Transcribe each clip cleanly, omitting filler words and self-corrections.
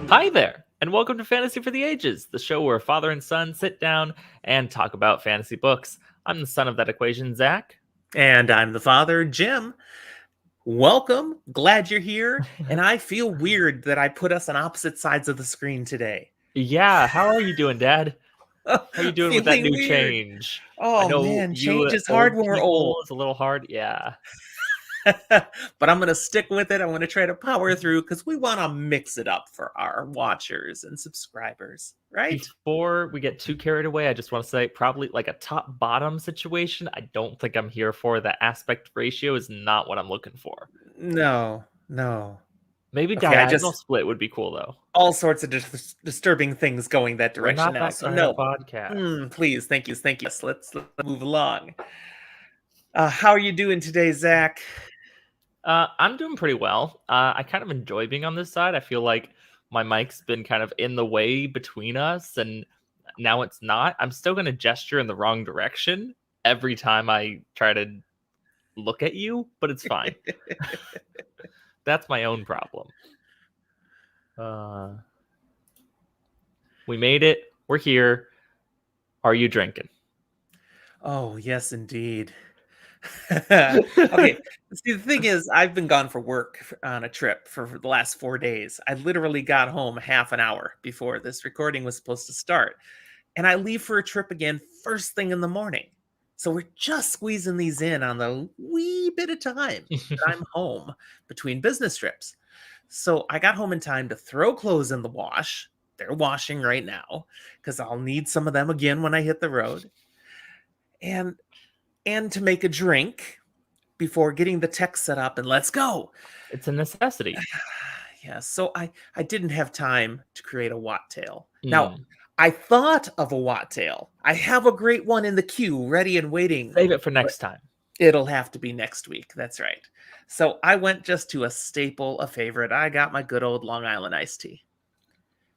Hi there, and welcome to Fantasy for the Ages, the show where father and son sit down and talk about fantasy books. I'm the son of that equation, Zach. And I'm the father, Jim. Welcome. Glad you're here. And I feel weird that I put us on opposite sides of the screen today. Yeah, how are you doing, Dad? How are you doing with that Feeling new weird. change? I Oh know man, you change is old hard when we're people old. is a little hard. Yeah. But I'm going to stick with it. I'm going to try to power through because we want to mix it up for our watchers and subscribers, right? Before we get too carried away, I just want to say probably like a top bottom situation. I don't think I'm here for. That aspect ratio is not what I'm looking for. No. Maybe Okay, I diagonal just split would be cool though. all sorts of disturbing things going that We're direction not now. that So kind of no. podcast. Please, thank you. Let's move along. How are you doing today, Zach? I'm doing pretty well. I kind of enjoy being on this side. I feel like my mic's been kind of in the way between us, and now it's not. I'm still going to gesture in the wrong direction every time I try to look at you, but it's fine. That's my own problem. We made it. We're here. Are you drinking? Oh, yes, indeed. Okay. See, the thing is, I've been gone for work on a trip for the last 4 days. I literally got home half an hour before this recording was supposed to start. And I leave for a trip again first thing in the morning. So we're just squeezing these in on the wee bit of time that I'm home between business trips. So I got home in time to throw clothes in the wash. They're washing right now because I'll need some of them again when I hit the road. And to make a drink before getting the tech set up and let's go. It's a necessity. Yeah, so I didn't have time to create a wattail. Now, Mm. I thought of a wattail. I have a great one in the queue, ready and waiting. Save it for but next time. It'll have to be next week. That's right. So I went just to a staple, a favorite. I got my good old Long Island iced tea.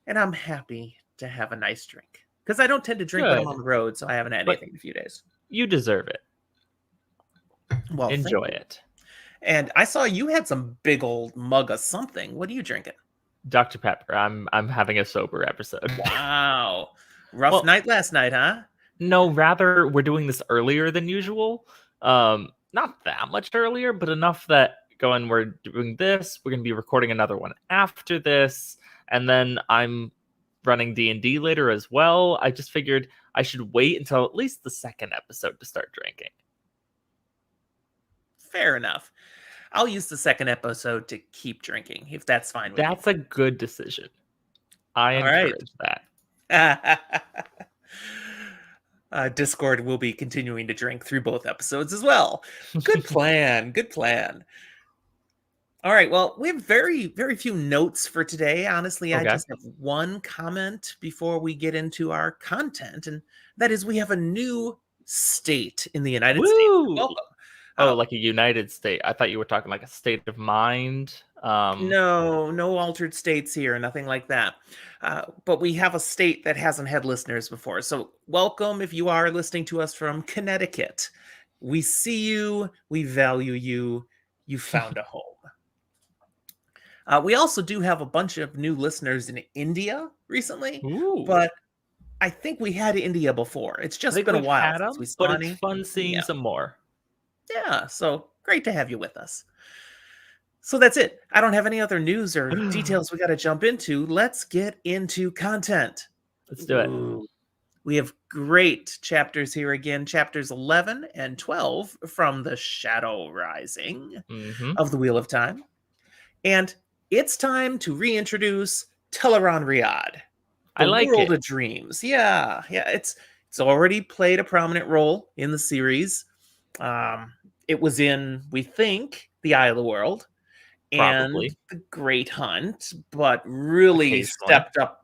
And I'm happy to have a nice drink. Because I don't tend to drink when I'm Good. on the road, so I haven't had But anything in a few days. you deserve it. Well, Enjoy thank you. it. And I saw you had some big old mug of something. What are you drinking? Dr. Pepper. I'm having a sober episode. Wow. Rough Well, night last night, huh? no, rather we're doing this earlier than usual. Not that much earlier, but enough that going we're doing this, we're going to be recording another one after this, and then I'm running D&D later as well. I just figured I should wait until at least the second episode to start drinking. Fair enough. I'll use the second episode to keep drinking, if that's fine with That's a good decision. I All right. encourage that. Discord will be continuing to drink through both episodes as well. Good plan. Good plan. All right. Well, we have very, very few notes for today. Honestly, I Okay. just have one comment before we get into our content, and that is we have a new state in the United States. Woo! Welcome. Oh, like a United State. I thought you were talking like a state of mind. No altered states here, nothing like that. But we have a state that hasn't had listeners before. So welcome if you are listening to us from Connecticut. We see you, we value you, you found a home. We also do have a bunch of new listeners in India recently, Ooh. but I think we had India before. It's just been a while since we saw but any. it's fun seeing some more. Yeah, so great to have you with us. So that's it. I don't have any other news or details we got to jump into. Let's get into content. Let's do it. Ooh. We have great chapters here again, chapters 11 and 12 from the Shadow Rising of the Wheel of Time. And it's time to reintroduce Tel'aran'rhiod, I the like World it. of Dreams. Yeah, it's already played a prominent role in the series. It was in, we think, the Eye of the World Probably. and the Great Hunt, but really stepped up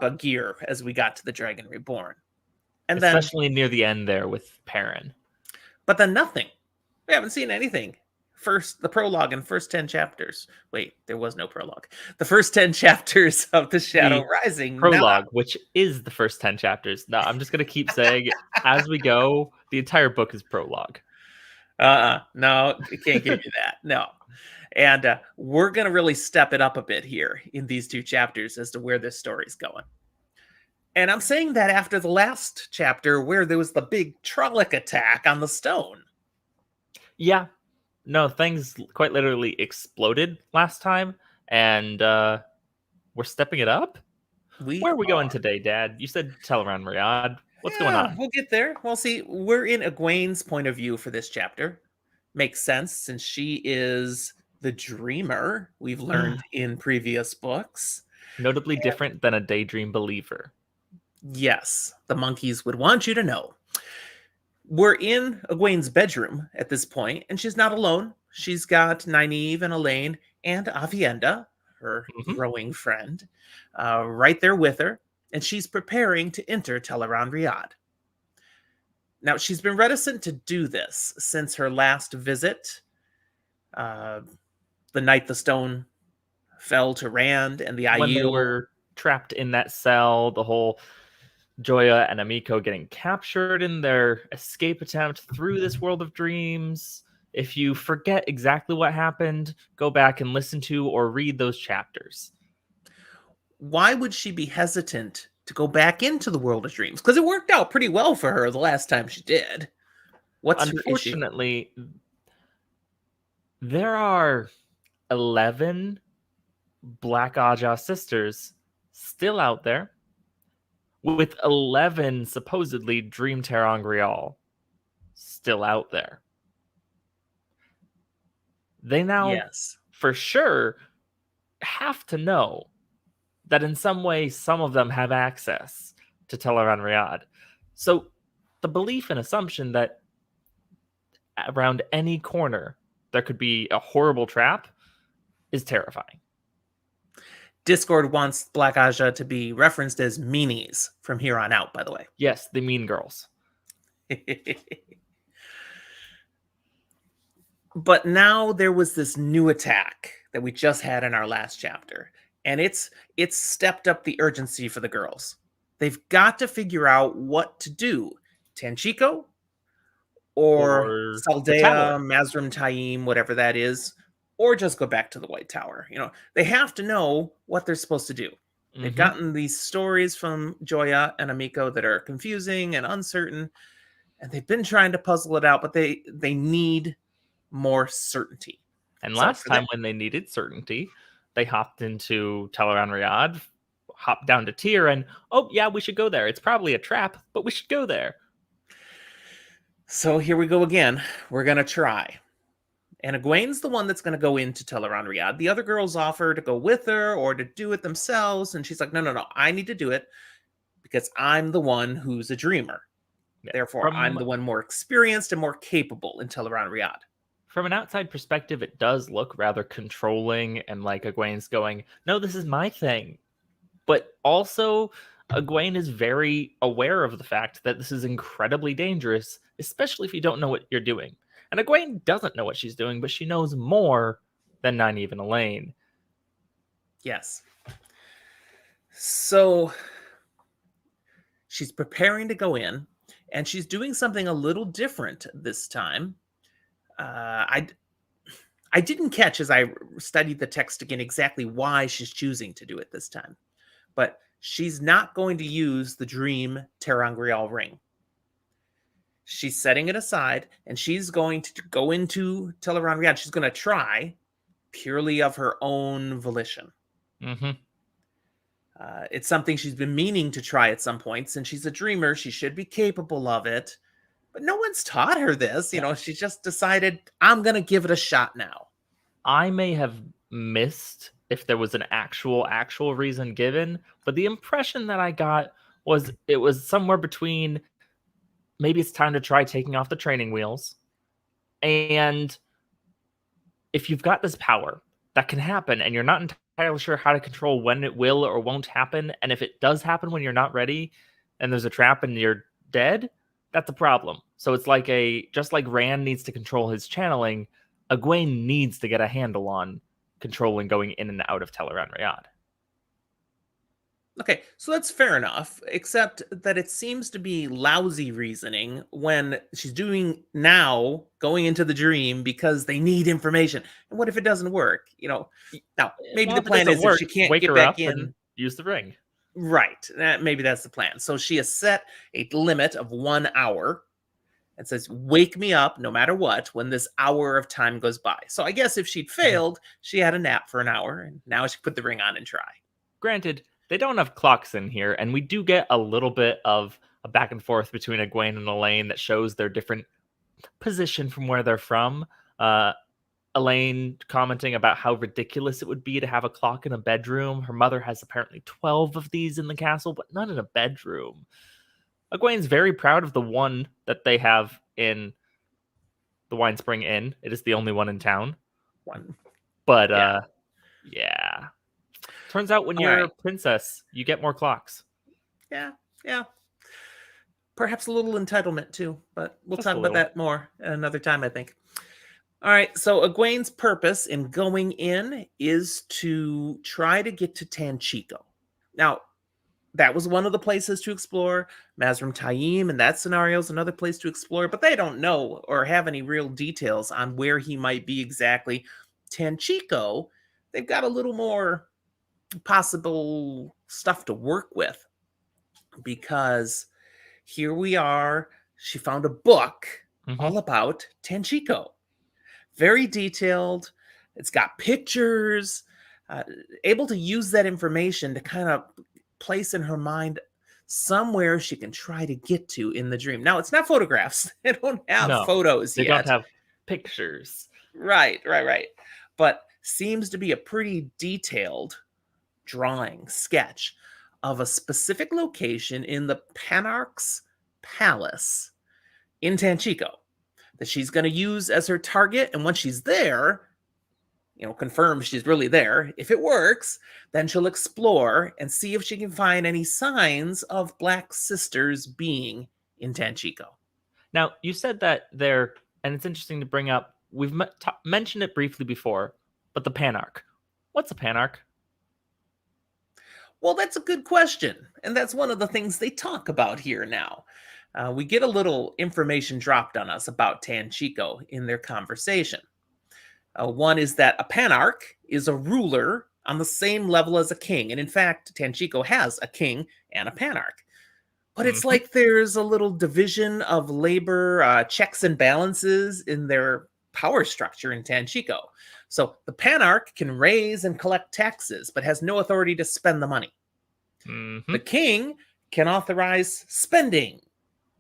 a gear as we got to the Dragon Reborn. And especially near the end there with Perrin. But then nothing. We haven't seen anything. First, the prologue and first 10 chapters. Wait, there was no prologue. The first 10 chapters of the Shadow Rising. Prologue, which is the first 10 chapters. No, I'm just going to keep saying as we go, the entire book is prologue. No, it can't give you that. No. And we're going to really step it up a bit here in these two chapters as to where this story's going. And I'm saying that after the last chapter where there was the big Trolloc attack on the stone. Yeah, no, things quite literally exploded last time, and we're stepping it up. We Where are we going are. today, Dad? You said Tel'aran'rhiod. What's going Yeah, on? we'll get there. Well, see, we're in Egwene's point of view for this chapter. Makes sense since she is the dreamer we've learned in previous books. Notably different than a daydream believer. Yes, the monkeys would want you to know. We're in Egwene's bedroom at this point, and she's not alone. She's got Nynaeve and Elaine and Avienda, her Mhm. growing friend, right there with her, and she's preparing to enter Tel'aran'rhiod. Now, she's been reticent to do this since her last visit, uh, the night the stone fell to Rand and the When they Aiel. were trapped in that cell, the whole Joya and Amiko getting captured in their escape attempt through this world of dreams. If you forget exactly what happened, go back and listen to or read those chapters. Why would she be hesitant to go back into the world of dreams? Because it worked out pretty well for her the last time she did. What's her issue? Unfortunately, there are 11 Black Aja sisters still out there with 11 supposedly Dream Terangrial still out there. They now, Yes. for sure, have to know that in some way some of them have access to Tel'aran'rhiod. So the belief and assumption that around any corner there could be a horrible trap is terrifying. Discord wants Black Aja to be referenced as meanies from here on out, by the way. Yes, the mean girls. But now there was this new attack that we just had in our last chapter, and it's stepped up the urgency for the girls. They've got to figure out what to do. Tanchiko or Or the Saldea, tower. Mazrim Taim, whatever that is, or just go back to the White Tower. They have to know what they're supposed to do. They've Mm-hmm. gotten these stories from Joya and Amiko that are confusing and uncertain, and they've been trying to puzzle it out, but they need more certainty. And So last for that, time when they needed certainty, they hopped into Tel'aran'rhiod, hopped down to Tyr, and oh yeah, we should go there. It's probably a trap, but we should go there. so here we go again. We're gonna try. And Egwene's the one that's going to go into Tel'aran'rhiod. The other girls offer to go with her or to do it themselves. And she's like, no, no, no, I need to do it because I'm the one who's a dreamer. Yeah. Therefore, I'm the one more experienced and more capable in Tel'aran'rhiod. From an outside perspective, it does look rather controlling and like Egwene's going, no, this is my thing. But also, Egwene is very aware of the fact that this is incredibly dangerous, especially if you don't know what you're doing. And Egwene doesn't know what she's doing, but she knows more than Nynaeve and Elaine. Yes. So she's preparing to go in, and she's doing something a little different this time. I didn't catch as I studied the text again exactly why she's choosing to do it this time, but she's not going to use the Dream Ter'angrial ring. She's setting it aside, and she's going to go into Tel'aran'rhiod. She's going to try purely of her own volition. Mm-hmm. It's something she's been meaning to try at some point. Since she's a dreamer, she should be capable of it. But no one's taught her this. She just decided, I'm going to give it a shot now. I may have missed if there was an actual reason given, but the impression that I got was it was somewhere between maybe it's time to try taking off the training wheels, and if you've got this power that can happen and you're not entirely sure how to control when it will or won't happen, and if it does happen when you're not ready and there's a trap and you're dead, that's a problem. So it's like just like Rand needs to control his channeling, Egwene needs to get a handle on controlling going in and out of Tel'aran'rhiod. Okay, so that's fair enough, except that it seems to be lousy reasoning when she's doing now going into the dream because they need information. And what if it doesn't work? Now maybe Well, the if it plan doesn't is if work, she can't wake get her back up in, and use the ring. right? Maybe that's the plan. So she has set a limit of 1 hour and says, "Wake me up no matter what when this hour of time goes by." So I guess if she'd Mhm. failed, she had a nap for an hour, and now she put the ring on and try. Granted, they don't have clocks in here, and we do get a little bit of a back and forth between Egwene and Elaine that shows their different position from where they're from. Uh, Elaine commenting about how ridiculous it would be to have a clock in a bedroom. Her mother has apparently 12 of these in the castle, but none in a bedroom. Egwene's very proud of the one that they have in the Wine Spring Inn. It is the only one in town. One, But yeah. yeah. Turns out when All you're a right, princess, you get more clocks. yeah, yeah. Perhaps a little entitlement too, but we'll Just talk a about little. that more at another time, I think. All right, so Egwene's purpose in going in is to try to get to Tanchico. Now, that was one of the places to explore. Mazrim Taim and that scenario is another place to explore, but they don't know or have any real details on where he might be exactly. Tanchico, they've got a little more possible stuff to work with because here we are. She found a book Hmm. all about Tanchico. Very detailed. It's got pictures, uh, able to use that information to kind of place in her mind somewhere she can try to get to in the dream. Now, it's not photographs. They don't have No, photos they don't yet. have pictures. Right, right, right. But seems to be a pretty detailed drawing, sketch of a specific location in the Panarch's palace in Tanchico that she's going to use as her target. And once she's there, confirm she's really there. If it works, then she'll explore and see if she can find any signs of Black Sisters being in Tanchico. Now, you said that there, and it's interesting to bring up, we've mentioned it briefly before, but the Panarch. What's a Panarch? Well, that's a good question. And that's one of the things they talk about here now. We get a little information dropped on us about Tanchico in their conversation. One is that a panarch is a ruler on the same level as a king. And in fact, Tanchico has a king and a panarch. But it's Hmm. like there's a little division of labor checks and balances in their power structure in Tanchico. So the panarch can raise and collect taxes, but has no authority to spend the money. The Hmm. king can authorize spending,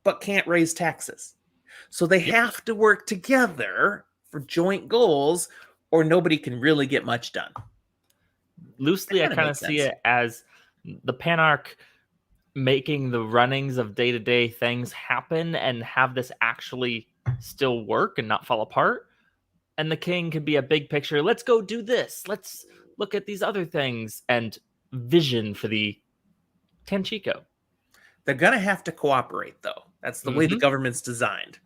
but can't raise taxes. So they Yep. have to work together for joint goals, or nobody can really get much done. That Loosely, I kind of kind of makes see sense. it as the Panarch making the runnings of day-to-day things happen and have this actually still work and not fall apart. And the king can be a big picture. Let's go do this. Let's look at these other things and vision for the Tanchico. They're going to have to cooperate, though. That's the way the Hmm. government's designed.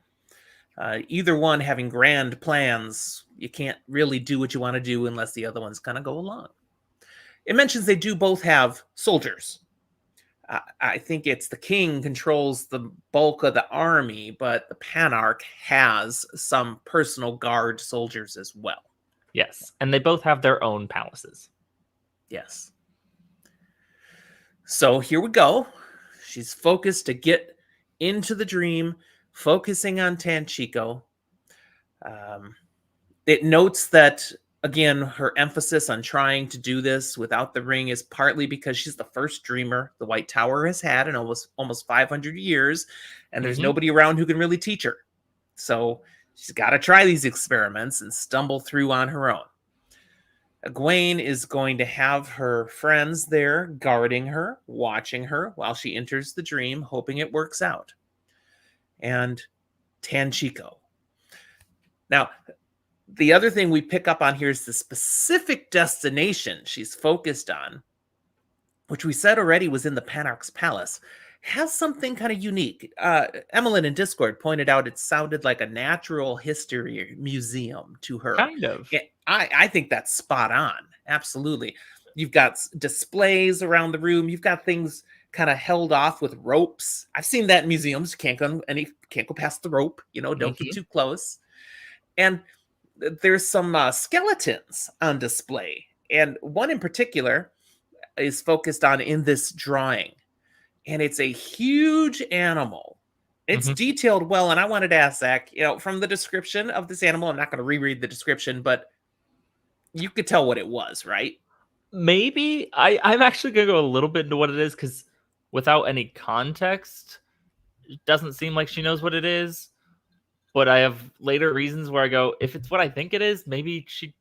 Either one having grand plans, you can't really do what you want to do unless the other one's going to go along. It mentions they do both have soldiers. I think it's the king controls the bulk of the army, but the Panarch has some personal guard soldiers as well. Yes, and they both have their own palaces. Yes. So here we go. She's focused to get into the dream, focusing on Tanchico. Um, it notes that, again, her emphasis on trying to do this without the ring is partly because she's the first dreamer the White Tower has had in almost 500 years, and there's Hmm. nobody around who can really teach her. So she's got to try these experiments and stumble through on her own. Egwene is going to have her friends there guarding her, watching her while she enters the dream, hoping it works out. And Tanchico. Now, the other thing we pick up on here is the specific destination she's focused on, which we said already was in the Panarch's palace, has something kind of unique. Emmeline in Discord pointed out it sounded like a natural history museum to her. Kind of. I think that's spot on. Absolutely. You've got displays around the room. You've got things kind of held off with ropes. I've seen that in museums. You can't go past the rope. Don't get Mhm. too close. And there's some skeletons on display, and one in particular is focused on in this drawing, and it's a huge animal. It's Mhm. detailed well, and I wanted to ask Zach, from the description of this animal, I'm not going to reread the description, but you could tell what it was, right? Maybe I'm actually gonna go a little bit into what it is because without any context, it doesn't seem like she knows what it is. But I have later reasons where I go, if it's what I think it is, maybe she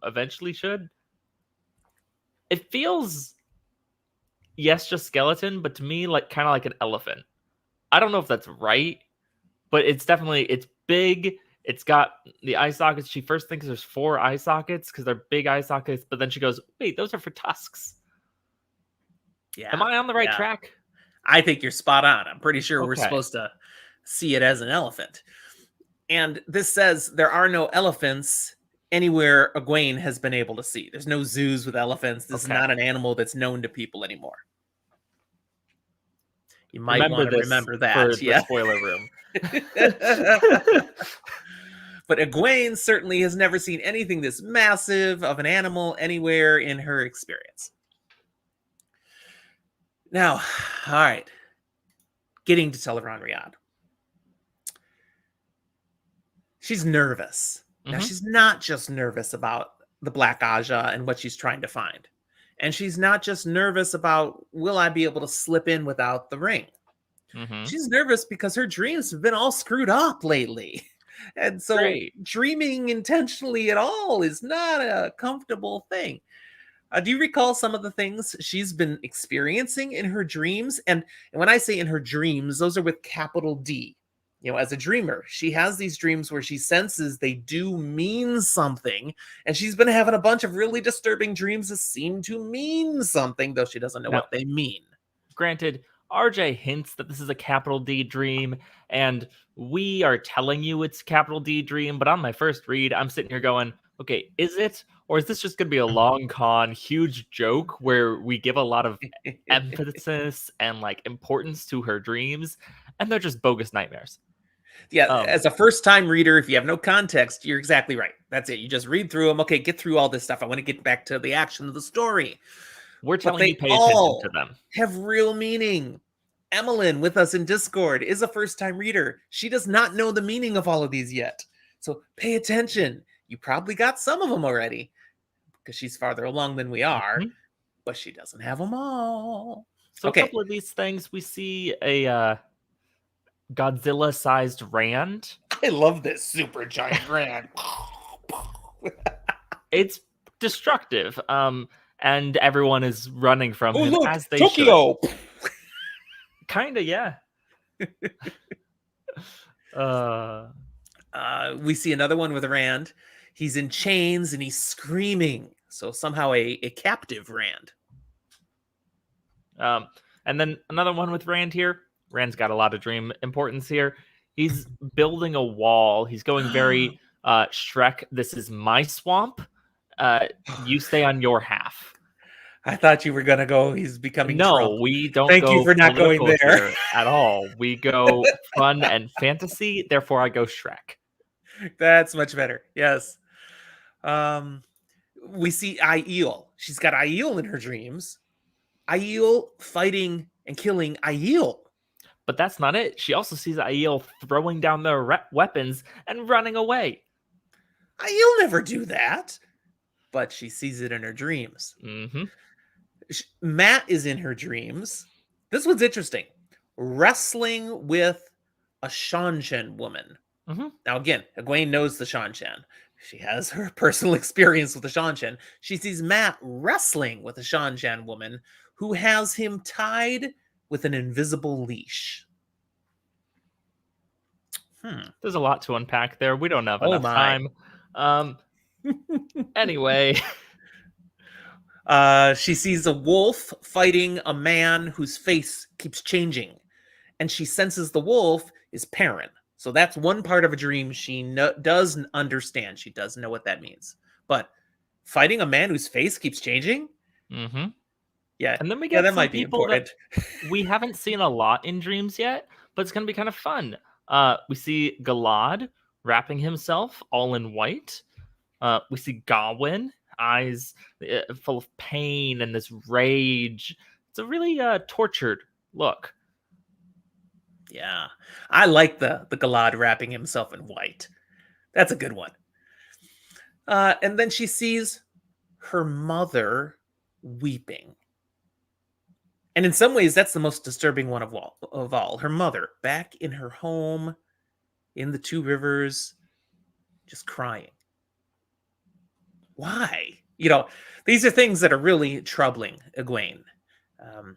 eventually should. It feels, yes, just skeleton, but to me, like kind of like an elephant. I don't know if that's right, but it's big. It's got the eye sockets. She first thinks there's 4 eye sockets because they're big eye sockets, but then she goes, wait, those are for tusks. Am Yeah, I on the right yeah. track? I think you're spot on. I'm pretty sure we're Okay. supposed to see it as an elephant. And this says there are no elephants anywhere Egwene has been able to see. There's no zoos with elephants. This is Okay. not an animal that's known to people anymore. You might Remember want to this remember for that. the Yeah. spoiler room. But Egwene certainly has never seen anything this massive of an animal anywhere in her experience. Now, all right, getting to Tel'aran'rhiod. She's nervous. Now, Mhm. she's not just nervous about the Black Aja and what she's trying to find. And she's not just nervous about, will I be able to slip in without the ring? Mhm. She's nervous because her dreams have been all screwed up lately. And so Great. dreaming intentionally at all is not a comfortable thing. Do you recall some of the things she's been experiencing in her dreams? And when I say in her dreams, those are with capital D. As a dreamer, she has these dreams where she senses they do mean something, and she's been having a bunch of really disturbing dreams that seem to mean something, though she doesn't know Now, what they mean. granted, RJ hints that this is a capital D dream, and we are telling you it's capital D dream, but on my first read, I'm sitting here going, okay, is it? Or is this just going to be a long con, huge joke where we give a lot of emphasis and like importance to her dreams, and they're just bogus nightmares? Yeah, Um, as a first time reader, if you have no context, you're exactly right. That's it. You just read through them. Okay, get through all this stuff. I want to get back to the action of the story. we're But telling you they pay attention to all them. have real meaning. Emmeline with us in Discord is a first time reader. She does not know the meaning of all of these yet. So pay attention. You probably got some of them already because she's farther along than we are, Mhm. but she doesn't have them all. So a Okay. couple of these things, we see a Godzilla-sized Rand. I love this super giant rat. It's destructive. And everyone is running from Oh, him look, as they should. Tokyo. Kinda, yeah. Uh, We see another one with Rand. He's in chains and he's screaming. So somehow a captive Rand. um, and then another one with Rand here. Rand's got a lot of dream importance here. He's building a wall. He's going very Shrek. This is my swamp. You stay on your half. I thought you were gonna go. He's becoming Trump. No, we don't Thank you go for not going political there. here at all. We go fun and fantasy. Therefore, I go Shrek. That's much better. Yes. We see Aiel. She's got Aiel in her dreams. Aiel fighting and killing Aiel. But that's not it. She also sees Aiel throwing down their weapons and running away. Aiel never do that, but she sees it in her dreams. Mm-hmm. Matt is in her dreams. This one's interesting. Wrestling with a Shanshan woman. Mm-hmm. Now, again, Egwene knows the Shanshan. She has her personal experience with the Shanshan. She sees Matt wrestling with a Shanshan woman who has him tied with an invisible leash. There's a lot to unpack there. We don't have Oh enough my. time. Anyway, She sees a wolf fighting a man whose face keeps changing, and she senses the wolf is Perrin. So that's one part of a dream she does understand. She does know what that means. But fighting a man whose face keeps changing? Mm-hmm. Yeah, And then we yeah, get that some might be people that important. we haven't seen a lot in dreams yet, but it's gonna be kind of fun. We see Galad wrapping himself all in white. We see Gawain, eyes full of pain and this rage. It's a really tortured look. Yeah, I like the Galad wrapping himself in white. That's a good one. And then she sees her mother weeping. And in some ways, that's the most disturbing one of all. Her mother, back in her home in the Two Rivers, just crying. Why? These are things that are really troubling Egwene.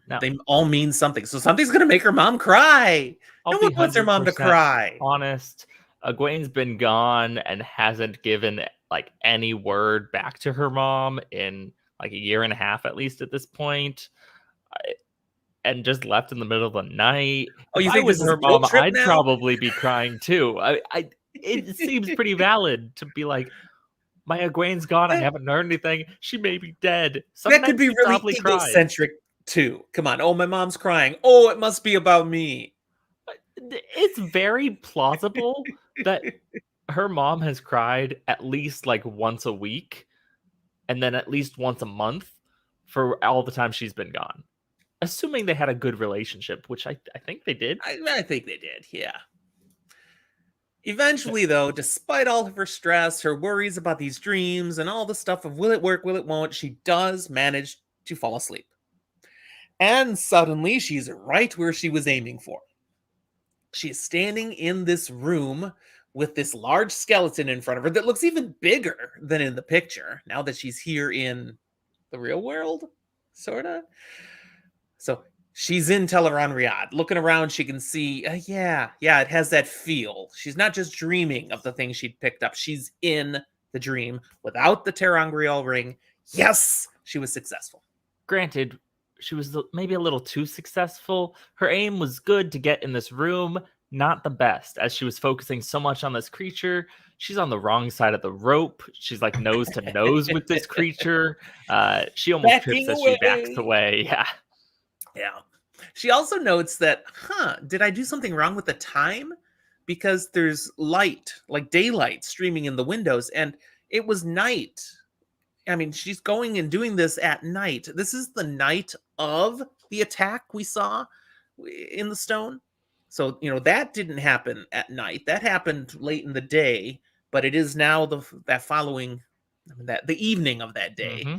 Now, They all mean something. So something's going to make her mom cry. I'll No be one wants their mom to 100% cry. honest. Egwene's been gone and hasn't given like any word back to her mom in like a year and a half at least at this point. And just left in the middle of the night. Oh, If you I think this was is a her guilt mom, trip I'd now? probably be crying too. It seems pretty valid to be like, my Egwene's gone. I that, haven't heard anything. She may be dead. Some that could nights be she really probably cries. egocentric too. Come on. Oh, my mom's crying. Oh, it must be about me. It's very plausible that her mom has cried at least like once a week and then at least once a month for all the time she's been gone. Assuming they had a good relationship, which I think they did. I think they did. Yeah. Eventually, though, despite all of her stress, her worries about these dreams, and all the stuff of will it work, will it won't, she does manage to fall asleep. And suddenly, she's right where she was aiming for. She is standing in this room with this large skeleton in front of her that looks even bigger than in the picture now that she's here in the real world, sort of. So she's in Tel'aran'rhiod. Looking around, she can see, it has that feel. She's not just dreaming of the thing she'd picked up. She's in the dream without the Ter'angreal ring. Yes, she was successful. Granted, she was maybe a little too successful. Her aim was good to get in this room, not the best, as she was focusing so much on this creature. She's on the wrong side of the rope. She's like nose to nose with this creature. She almost trips Backing as she backs away. away. Yeah. Yeah. She also notes that, did I do something wrong with the time? Because there's light, like daylight, streaming in the windows, and it was night. I mean, she's going and doing this at night. This is the night of the attack we saw in the stone. So, that didn't happen at night. That happened late in the day, but it is now that following that the evening of that day. Mm-hmm.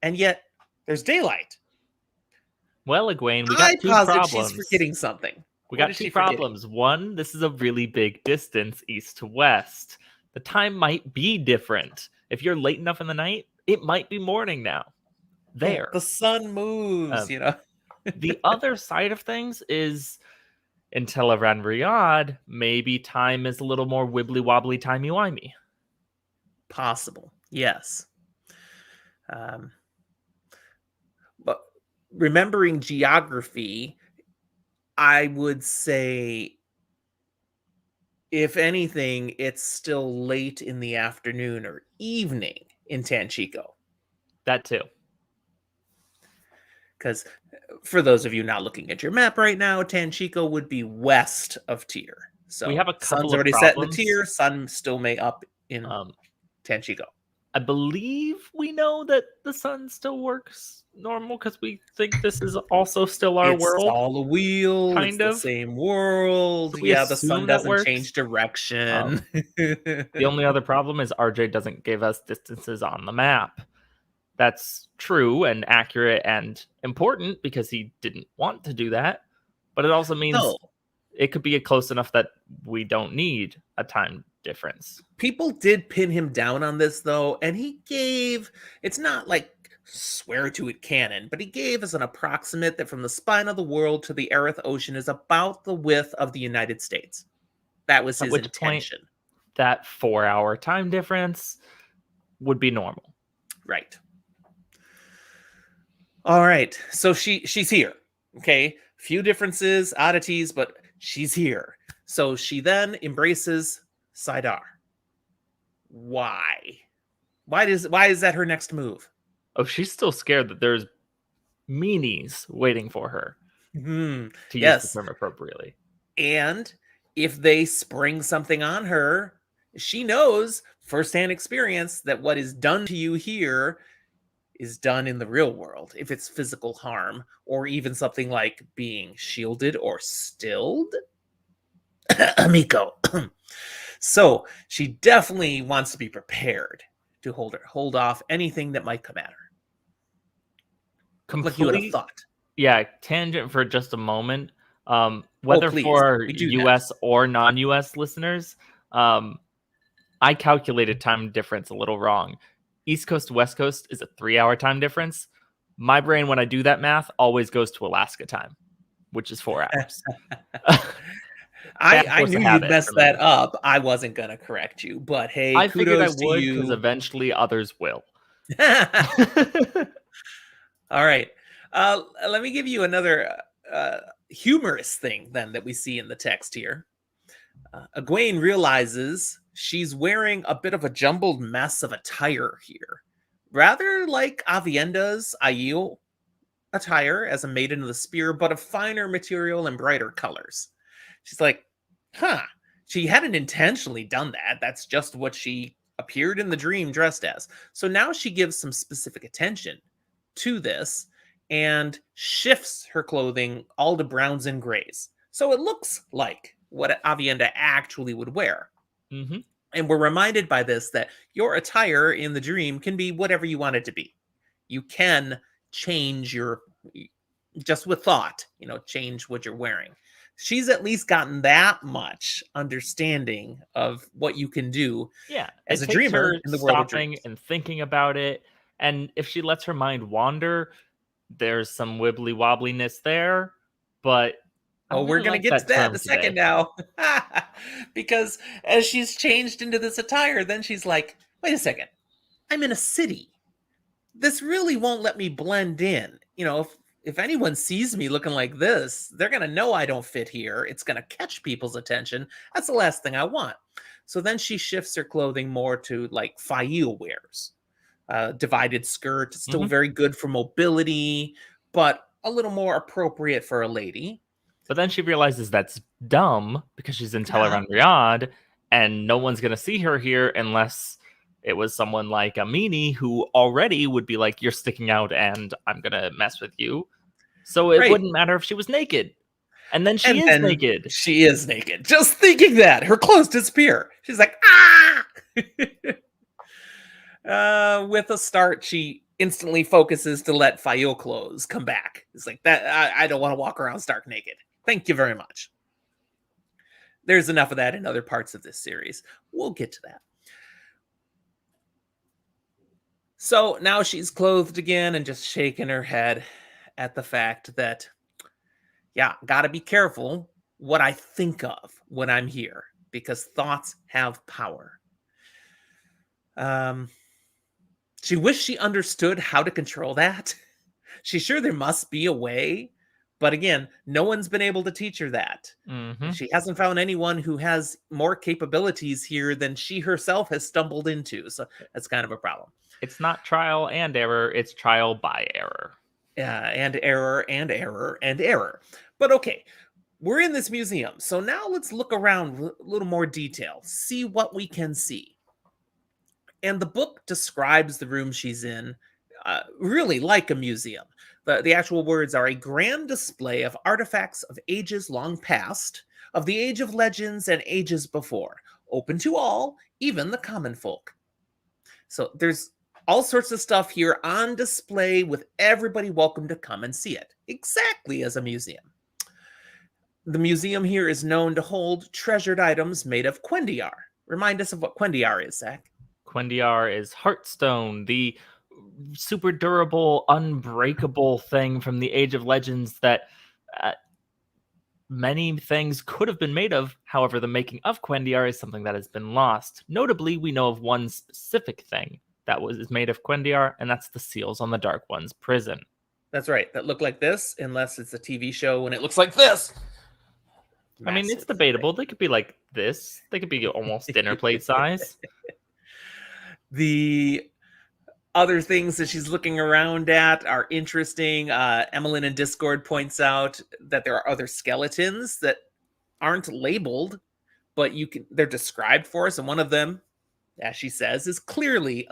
And yet there's daylight. Well, Egwene, we got I two posit she's problems. forgetting something. We What got is two she forgetting? problems. One, this is a really big distance east to west. The time might be different. If you're late enough in the night, it might be morning now. Yeah, There. the sun moves, Um, the other side of things is in Tel'aran'rhiod, maybe time is a little more wibbly wobbly, timey wimey. Possible. Yes. Um, but remembering geography, I would say, if anything, it's still late in the afternoon or evening in Tanchico. That too. Because for those of you not looking at your map right now, Tanchico would be west of Tyr. So We have a sun's couple of already set in the problems. Tyr. Sun still may up in Tanchico. I believe we know that the sun still works normal because we think this is also still our It's world. all a wheel. Kind It's the of. same world. So we Yeah, the sun assume that doesn't works. change direction. The only other problem is RJ doesn't give us distances on the map. That's true and accurate and important because he didn't want to do that. But it also means No, it could be close enough that we don't need a time difference. people did pin him down on this though, and he gave, it's not like swear to it canon, but he gave us an approximate that from the spine of the world to the Aerith Ocean is about the width of the United States. That was At his which intention. point, that 4-hour time difference would be normal. Right. All right. So she's here. Okay. Few differences, oddities, but she's here. So she then embraces Saidar. Why? Why is that her next move? Oh, she's still scared that there's meanies waiting for her, to use the Yes. term appropriately. And if they spring something on her, she knows firsthand experience that what is done to you here is done in the real world. If it's physical harm or even something like being shielded or stilled. Amico. So she definitely wants to be prepared to hold off anything that might come at her. Looked like you had a thought. Yeah, tangent for just a moment. Oh, Whether please. for We do that. US or non-US listeners, I calculated time difference a little wrong. East Coast to West Coast is a 3-hour time difference. My brain, when I do that math, always goes to Alaska time, which is 4 hours. Bad I force knew of you'd habit mess for that me. up. I wasn't going to correct you, but hey, I figured I kudos to would because you. eventually others will. All right. Let me give you another humorous thing then that we see in the text here. Egwene realizes she's wearing a bit of a jumbled mess of attire here. Rather like Avienda's Aiel attire as a maiden of the spear, but of finer material and brighter colors. She's like, huh, she hadn't intentionally done that. That's just what she appeared in the dream dressed as. So now she gives some specific attention to this and shifts her clothing all to browns and grays. So it looks like what Avienda actually would wear. Mm-hmm. And we're reminded by this that your attire in the dream can be whatever you want it to be. You can change your, just with thought, change what you're wearing. She's at least gotten that much understanding of what you can do Yeah, as it a takes dreamer her in the world of stopping dreams. and thinking about it. And if she lets her mind wander, there's some wibbly wobbliness there. But I Oh, don't we're really going to like get to that that in term a second today. now. Because as she's changed into this attire, then she's like, wait a second, I'm in a city. This really won't let me blend in. If anyone sees me looking like this, they're going to know I don't fit here. It's going to catch people's attention. That's the last thing I want. So then she shifts her clothing more to like Fail wears. Divided skirt, still Mm-hmm. very good for mobility, but a little more appropriate for a lady. But then she realizes that's dumb because she's in Yeah. Tel'aran'rhiod, and no one's gonna see her here unless it was someone like a meanie who already would be like, "You're sticking out, and I'm gonna mess with you." So it Right. wouldn't matter if she was naked, and then she And is then naked. she is naked. Just thinking that, her clothes disappear. She's like, ah! With a start, she instantly focuses to let Fail clothes come back. It's like that. I don't want to walk around stark naked. Thank you very much. There's enough of that in other parts of this series. We'll get to that. So now she's clothed again and just shaking her head at the fact that, yeah, gotta be careful what I think of when I'm here because thoughts have power. She wished she understood how to control that. She's sure there must be a way, but again, no one's been able to teach her that. Mm-hmm. She hasn't found anyone who has more capabilities here than she herself has stumbled into. So that's kind of a problem. It's not trial and error; it's trial by error. And error and error and error. But okay, we're in this museum. So now let's look around a little more detail, see what we can see. And the book describes the room she's in really like a museum. The actual words are a grand display of artifacts of ages long past, of the age of legends and ages before, open to all, even the common folk. So there's all sorts of stuff here on display with everybody welcome to come and see it, exactly as a museum. The museum here is known to hold treasured items made of Quendiar. Remind us of what Quendiar is, Zach. Quendiar is Hearthstone, the super durable, unbreakable thing from the Age of Legends that many things could have been made of. However, the making of Quendiar is something that has been lost. Notably, we know of one specific thing that is made of Quendiar, and that's the seals on the Dark One's prison. That's right. That look like this, unless it's a TV show and it looks like this. I mean, it's Massive debatable. thing. They could be like this. They could be almost dinner plate size. The Other things that she's looking around at are interesting. Emmeline in Discord points out that there are other skeletons that aren't labeled, but they're described for us, and one of them, as she says, is clearly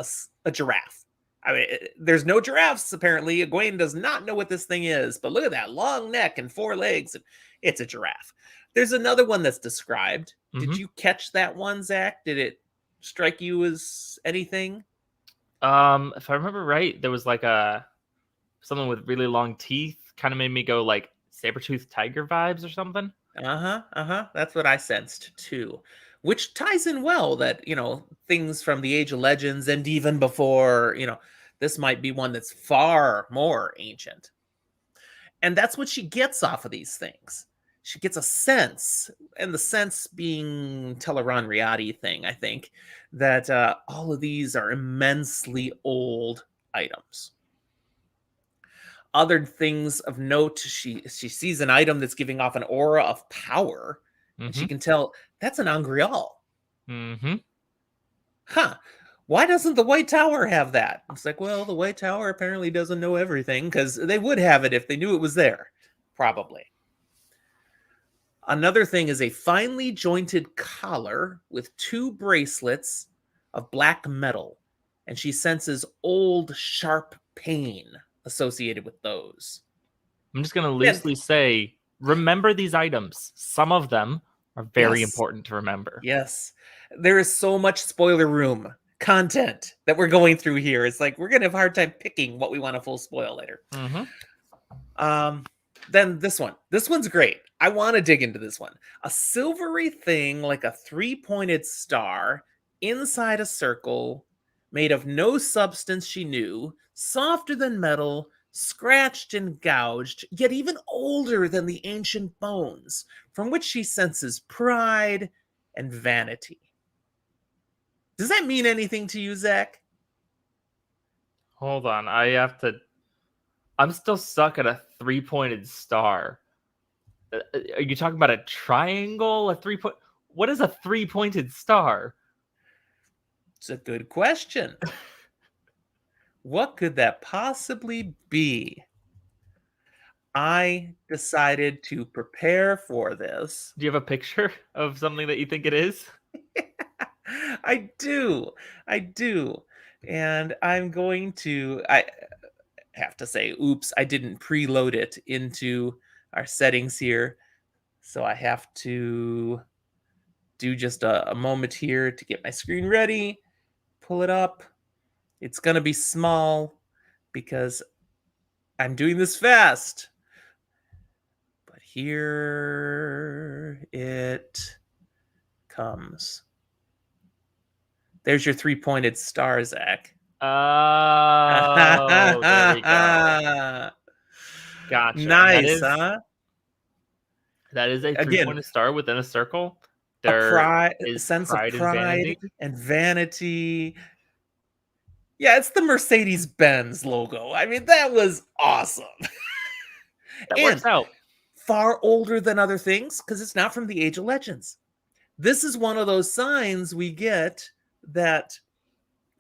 a giraffe. I mean, there's no giraffes, apparently. Egwene does not know what this thing is, but look at that long neck and 4 legs. And it's a giraffe. There's another one that's described. Did you catch that one, Zach? Did it strike you as anything? If I remember right, there was like something with really long teeth. Kind of made me go like saber-toothed tiger vibes or something. That's what I sensed too. Which ties in well that, things from the Age of Legends and even before, this might be one that's far more ancient. And that's what she gets off of these things. She gets a sense, and the sense being Tel'aran'rhiod thing, I think, that all of these are immensely old items. Other things of note, she sees an item that's giving off an aura of power, and she can tell that's an Angreal. Huh. Why doesn't the White Tower have that? It's like, well, the White Tower apparently doesn't know everything, because they would have it if they knew it was there. Probably. Another thing is a finely jointed collar with 2 bracelets of black metal, and she senses old, sharp pain associated with those. I'm just going to loosely say, remember these items. Some of them are very important to remember. Yes. There is so much spoiler room content that we're going through here. It's like we're going to have a hard time picking what we want to full spoil later. Then this one. This one's great. I want to dig into this one. A silvery thing like a 3-pointed star inside a circle made of no substance she knew, softer than metal, scratched and gouged, yet even older than the ancient bones, from which she senses pride and vanity. Does that mean anything to you, Zach? Hold on. I'm still stuck at a 3-pointed star. Are you talking about a triangle? What is a 3-pointed star? It's a good question. What could that possibly be? I decided to prepare for this. Do you have a picture of something that you think it is? I do. And I have to say, oops, I didn't preload it into our settings here. So I have to do just a moment here to get my screen ready, pull it up. It's going to be small because I'm doing this fast. But here it comes. There's your 3-pointed star, Zach. Oh, there we go. Gotcha. Nice, huh? That is a 3-pointed star within a circle. There is sense of pride and vanity. Yeah, it's the Mercedes-Benz logo. I mean, that was awesome. That works out. Far older than other things because it's not from the Age of Legends. This is one of those signs we get that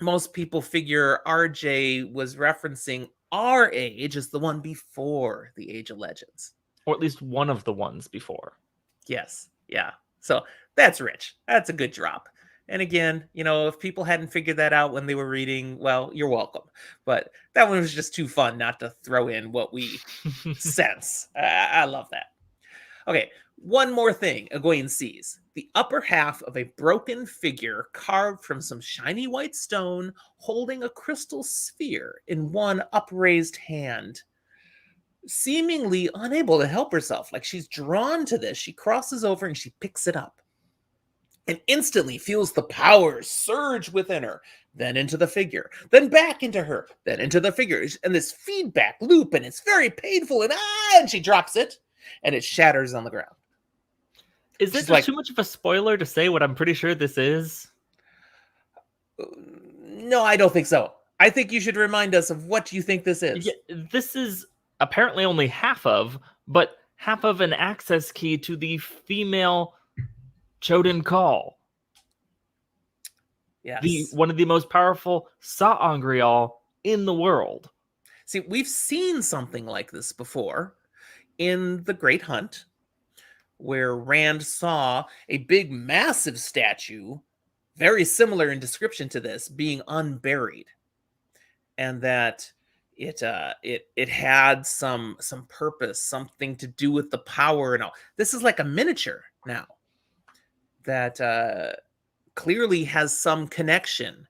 most people figure RJ was referencing our age as the one before the Age of Legends. Or at least one of the ones before. Yes. Yeah. So that's rich. That's a good drop. And again, if people hadn't figured that out when they were reading, well, you're welcome. But that one was just too fun not to throw in what we sense. I love that. Okay, one more thing Egwene sees. The upper half of a broken figure carved from some shiny white stone holding a crystal sphere in one upraised hand. Seemingly unable to help herself, like she's drawn to this, she crosses over and she picks it up. And instantly feels the power surge within her, then into the figure, then back into her, then into the figure. And this feedback loop, and it's very painful, and she drops it, and it shatters on the ground. Is this too much of a spoiler to say what I'm pretty sure this is? No, I don't think so. I think you should remind us of what you think this is. Yeah, this is apparently only half of an access key to the female Choden Call. Yes. One of the most powerful Sa'angreal in the world. See, we've seen something like this before in The Great Hunt, where Rand saw a big, massive statue, very similar in description to this, being unburied, and that it had some purpose, something to do with the power and all. This is like a miniature now that clearly has some connection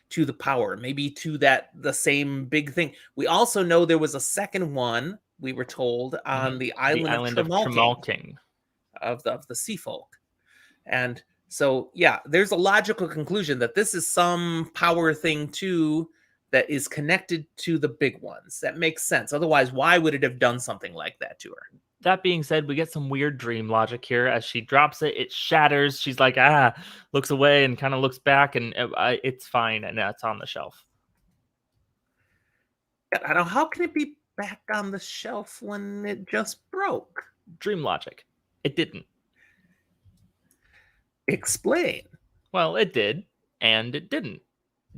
to the power, maybe to the same big thing. We also know there was a second one, we were told, on the The island of island of Tremalking Tremalking. of the sea folk. And so, yeah, there's a logical conclusion that this is some power thing too that is connected to the big ones. That makes sense. Otherwise, why would it have done something like that to her? That being said, we get some weird dream logic here. As she drops it, it shatters. She's like, looks away and kind of looks back, and it's fine, and it's on the shelf. I don't know, how can it be back on the shelf when it just broke? Dream logic. It didn't. Explain. Well, it did, and it didn't.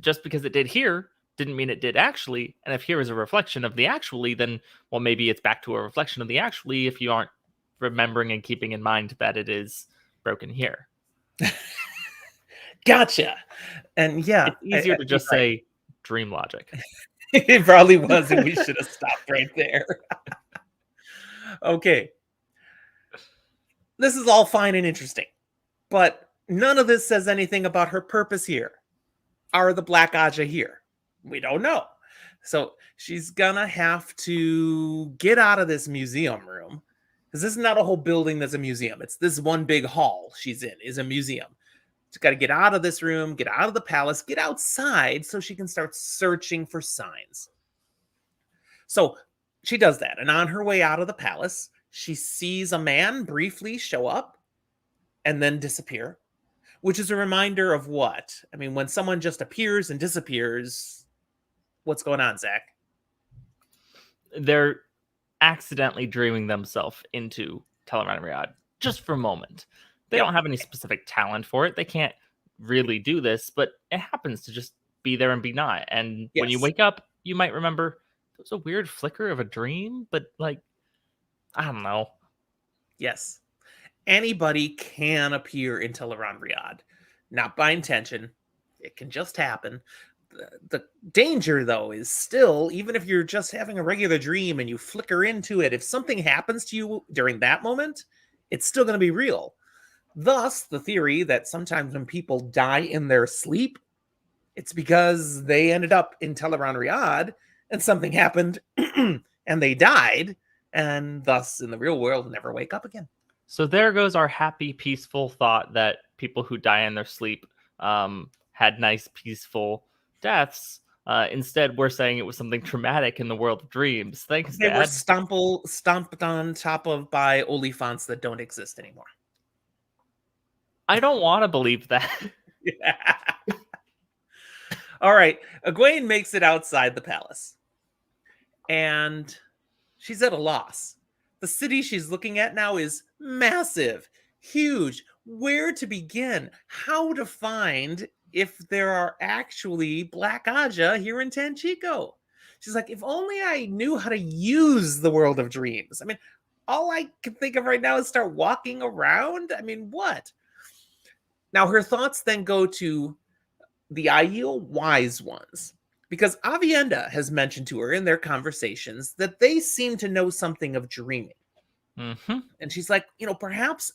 Just because it did here didn't mean it did actually. And if here is a reflection of the actually, then, well, maybe it's back to a reflection of the actually if you aren't remembering and keeping in mind that it is broken here. Gotcha. And yeah, it's easier to just say dream logic. It probably was, and we should have stopped right there. Okay. This is all fine and interesting, but none of this says anything about her purpose here. Are the Black Aja here? We don't know. So she's gonna have to get out of this museum room, because this is not a whole building that's a museum. It's this one big hall she's in is a museum. She's got to get out of this room, get out of the palace, get outside so she can start searching for signs. So she does that. And on her way out of the palace, she sees a man briefly show up and then disappear, which is a reminder of what? I mean, when someone just appears and disappears, what's going on, Zach? They're accidentally dreaming themselves into Tel'aran'rhiod just for a moment. They don't have any specific talent for it. They can't really do this, but it happens to just be there and be not. And when you wake up, you might remember it was a weird flicker of a dream, but like, I don't know. Yes. Anybody can appear in Tel'aran'rhiod, not by intention. It can just happen. The danger, though, is still, even if you're just having a regular dream and you flicker into it, if something happens to you during that moment, it's still going to be real. Thus, the theory that sometimes when people die in their sleep, it's because they ended up in Tel'aran'rhiod and something happened and they died, and thus in the real world never wake up again. So there goes our happy, peaceful thought that people who die in their sleep had nice, peaceful deaths. Instead, we're saying it was something traumatic in the world of dreams. Thanks, They Dad. were stomped on top of by Oliphants that don't exist anymore. I don't want to believe that. Yeah. All right. Egwene makes it outside the palace. And she's at a loss. The city she's looking at now is massive, huge. Where to begin? How to find if there are actually Black Aja here in Tanchico? She's like, if only I knew how to use the world of dreams. I mean, all I can think of right now is start walking around. I mean, what? Now, her thoughts then go to the Aiel Wise Ones, because Aviendha has mentioned to her in their conversations that they seem to know something of dreaming. Mm-hmm. And she's like, perhaps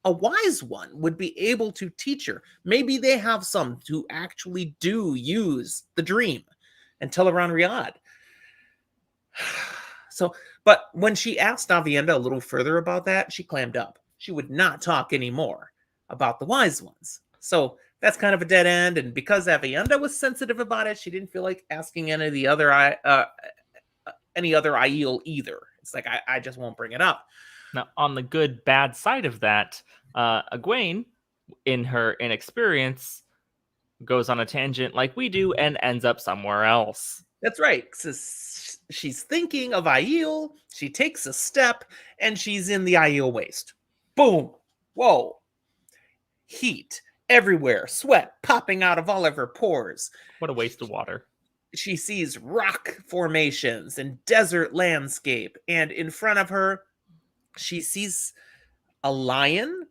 a wise one would be able to teach her. Maybe they have some who actually do use the dream and Tel'aran'rhiod. So, but when she asked Aviendha a little further about that, she clammed up. She would not talk anymore about the wise ones. So that's kind of a dead end. And because Aviendha was sensitive about it, she didn't feel like asking any of the other Aiel either. It's like, I just won't bring it up. Now, on the good, bad side of that, Egwene, in her inexperience, goes on a tangent like we do and ends up somewhere else. That's right. So she's thinking of Aiel, she takes a step, and she's in the Aiel waste. Boom. Whoa. Heat everywhere, sweat popping out of all of her pores. What a waste of water. she sees rock formations and desert landscape, and in front of her, she sees a lion.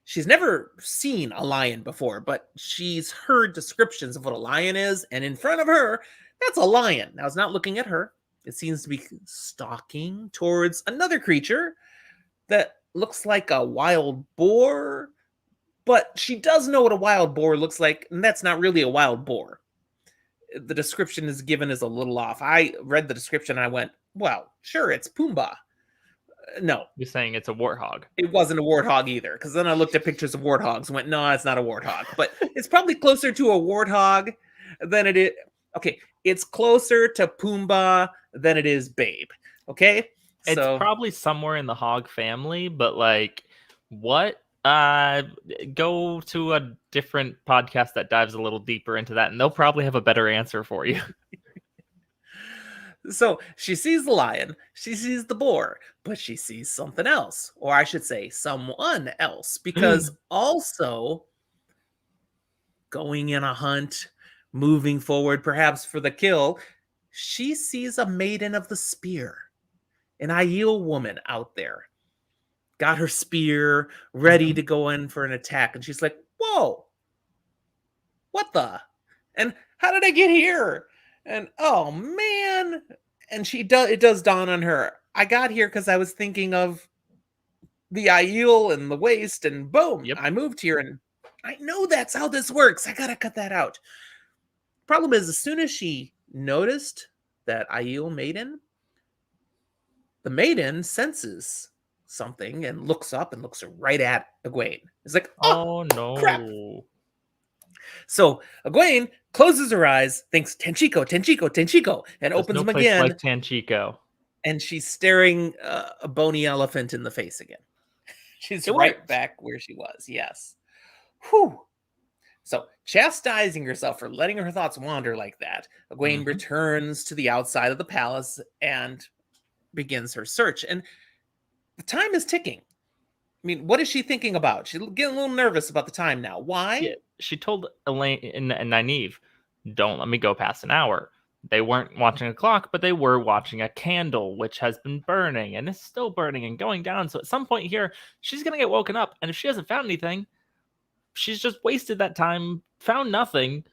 She's never seen a lion before, but she's heard descriptions of what a lion is, and in front of her, that's a lion. Now, it's not looking at her. It seems to be stalking towards another creature that looks like a wild boar, but she does know what a wild boar looks like, and that's not really a wild boar. The description is given as a little off. I read the description and I went, well, sure, it's Pumbaa. No, You're saying it's a warthog. it wasn't a warthog either, because then I looked at pictures of warthogs and went, no, it's not a warthog. But it's probably closer to a warthog than it is. Okay, it's closer to Pumbaa than it is Babe. Okay? It's probably somewhere in the hog family, but like, what? Go to a different podcast that dives a little deeper into that, and they'll probably have a better answer for you. So she sees the lion, she sees the boar, but she sees something else, or I should say someone else, because also going in a hunt, moving forward, perhaps for the kill, she sees a maiden of the spear, an Aiel woman out there, got her spear ready to go in for an attack, and she's like, whoa, what the? And how did I get here? And oh man, and it does dawn on her. I got here because I was thinking of the Aiel and the waste, and boom, Yep. I moved here, and I know that's how this works. I gotta cut that out. Problem is, as soon as she noticed that Aiel maiden, the maiden senses something and looks up and looks right at Egwene. It's like, Oh no. crap. So Egwene closes her eyes, thinks Tenchiko, Tenchiko, Tenchiko, and There's opens no them place again. like Tanchico. And she's staring a bony elephant in the face again. She's It right worked. back where she was. Yes. Whew. So, chastising herself for letting her thoughts wander like that, Egwene returns to the outside of the palace and begins her search. And the time is ticking. I mean, what is she thinking about? She's getting a little nervous about the time now. Why? She told Elaine and Nynaeve, don't let me go past an hour. They weren't watching a clock, but they were watching a candle, which has been burning and is still burning and going down. So at some point here, she's going to get woken up. And if she hasn't found anything, she's just wasted that time, found nothing,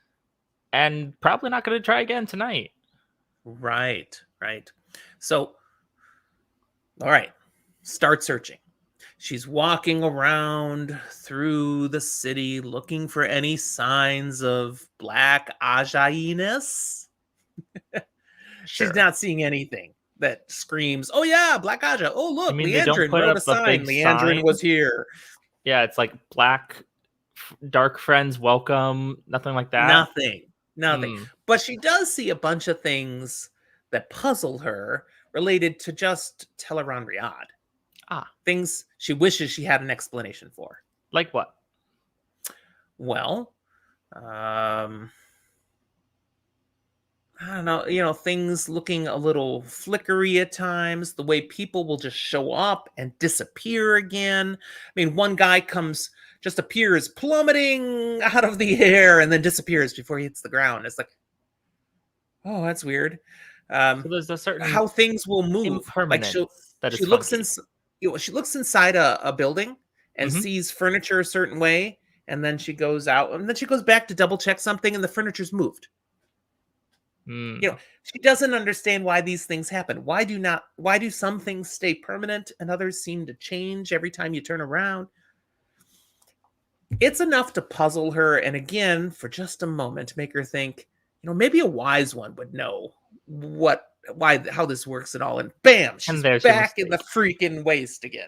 and probably not going to try again tonight. Right. So, all right, start searching. She's walking around through the city looking for any signs of Black Ajah-ness. Sure. She's not seeing anything that screams, oh yeah, Black Ajah. Oh look, mean they don't Leandrin put wrote up a a sign. big Leandrin sign? was here. Yeah, it's like dark friends welcome, nothing like that. Nothing. But she does see a bunch of things that puzzle her related to just Tel'aran'rhiod. Things she wishes she had an explanation for. Like what? Well, I don't know, things looking a little flickery at times, the way people will just show up and disappear again. I mean, one guy just appears plummeting out of the air and then disappears before he hits the ground. It's like, oh, that's weird. So there's a certain how things will move. Like she looks inside a building and sees furniture a certain way, and then she goes out, and then she goes back to double check something, and the furniture's moved. She doesn't understand why these things happen. Why do some things stay permanent and others seem to change every time you turn around? It's enough to puzzle her, and again, for just a moment, make her think, maybe a wise one would know how this works at all. And bam, she's back in the freaking waste again.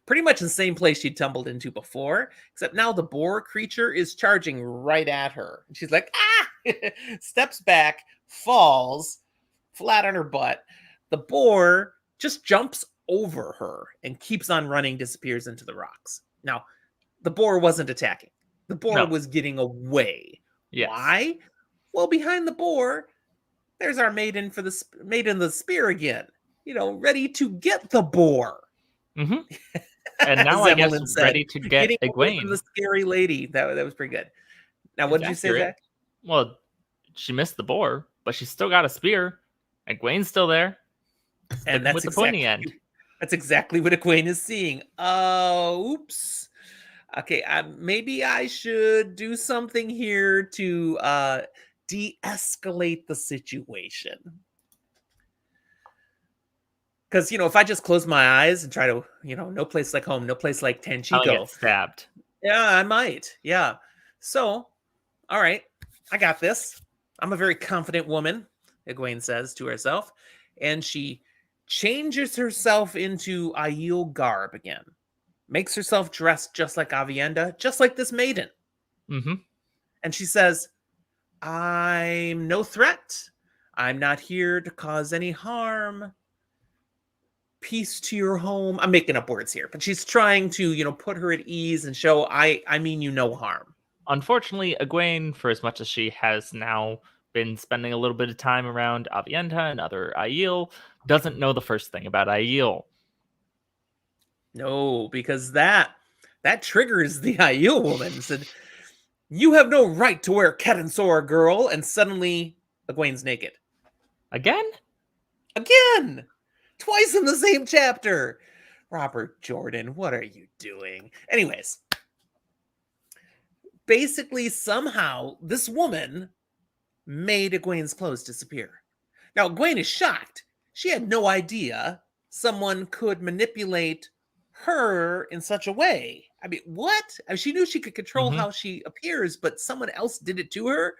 Pretty much the same place she tumbled into before, except now the boar creature is charging right at her. And she's like, steps back, falls flat on her butt. The boar just jumps over her and keeps on running, disappears into the rocks. Now, the boar wasn't attacking. The boar was getting away. Yes. Why? Well, behind the boar, there's our maiden of the spear again, ready to get the boar. And now I guess ready to get Egwene. The scary lady. That was pretty good. Now, what did you say, Zach? Well, she missed the boar, but she's still got a spear. And Egwene's still there, And sticking with the pointy end. that's exactly what Egwene is seeing. Oh, oops. Okay, maybe I should do something here to de-escalate the situation. Because, if I just close my eyes and try to, no place like home, no place like I'll Tenchiko. get stabbed. Yeah, I might. Yeah. So, all right, I got this. I'm a very confident woman, Egwene says to herself. And she changes herself into Aiel garb again. Makes herself dress just like Avienda, just like this maiden. Mm-hmm. And she says, I'm no threat. I'm not here to cause any harm. Peace to your home. I'm making up words here, but she's trying to, put her at ease and show I mean you no harm. Unfortunately, Egwene, for as much as she has now been spending a little bit of time around Avienda and other Aiel, doesn't know the first thing about Aiel. No, because that triggers the Aiel woman. Said, you have no right to wear Ketansora, girl. And suddenly, Egwene's naked. Again? Again! Twice in the same chapter! Robert Jordan, what are you doing? Anyways, basically, somehow, this woman made Egwene's clothes disappear. Now, Egwene is shocked. She had no idea someone could manipulate her in such a way. I mean, what? I mean, she knew she could control how she appears, but someone else did it to her.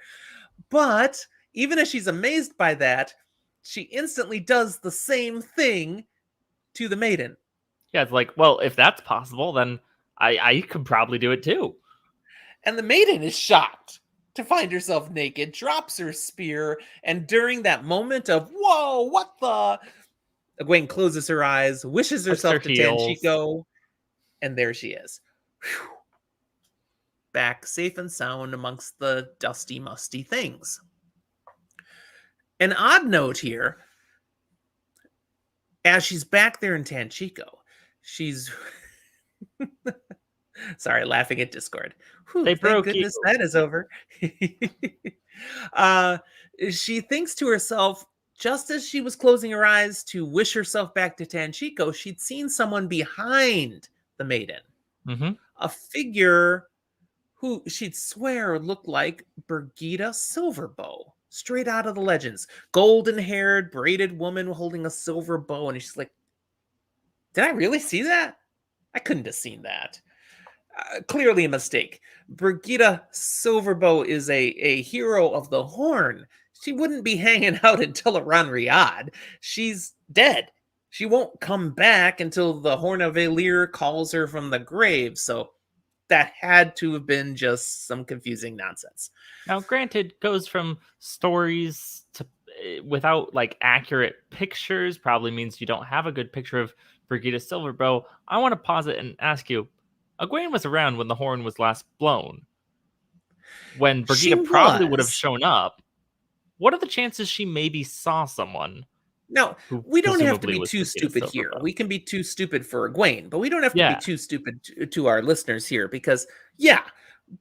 But even as she's amazed by that, she instantly does the same thing to the maiden. Yeah, it's like, well, if that's possible, then I could probably do it too. And the maiden is shocked to find herself naked, drops her spear, and during that moment of, whoa, what the... Egwene closes her eyes, wishes herself to Tenchiko, and there she is. Whew. Back safe and sound amongst the dusty, musty things. An odd note here, as she's back there in Tenchiko, she's... Sorry, laughing at Discord. Whew, They broke thank goodness you. that is over. She thinks to herself, just as she was closing her eyes to wish herself back to Tenchiko, she'd seen someone behind the maiden. Mm-hmm. A figure who she'd swear looked like Birgitta Silverbow, straight out of the legends. Golden-haired, braided woman holding a silver bow. And she's like, did I really see that? I couldn't have seen that. Clearly a mistake. Birgitta Silverbow is a hero of the Horn. She wouldn't be hanging out in Tel'aran'rhiod. She's dead. She won't come back until the Horn of Valir calls her from the grave. So that had to have been just some confusing nonsense. Now, granted, goes from stories to without like accurate pictures probably means you don't have a good picture of Birgitta Silverbow. I want to pause it and ask you, Egwene was around when the horn was last blown. When Birgitta probably would have shown up. What are the chances she maybe saw someone? Now, we don't have to be too stupid here. We can be too stupid for Egwene, but we don't have to be too stupid to our listeners here because, yeah,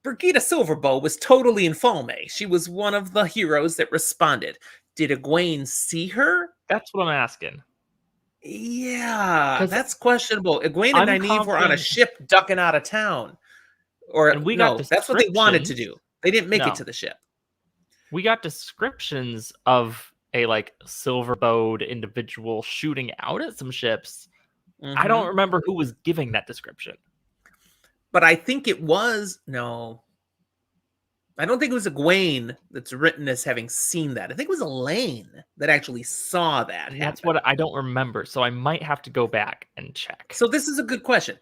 Birgitta Silverbow was totally in Falme. She was one of the heroes that responded. Did Egwene see her? That's what I'm asking. Yeah, that's questionable. Egwene and Nynaeve were on a ship ducking out of town. Or no, that's what they wanted to do. They didn't make it to the ship. We got descriptions of a like silver-bowed individual shooting out at some ships. Mm-hmm. I don't remember who was giving that description. But I think it was... No. I don't think it was Egwene that's written as having seen that. I think it was Elaine that actually saw that. That's what I don't remember, so I might have to go back and check. So this is a good question.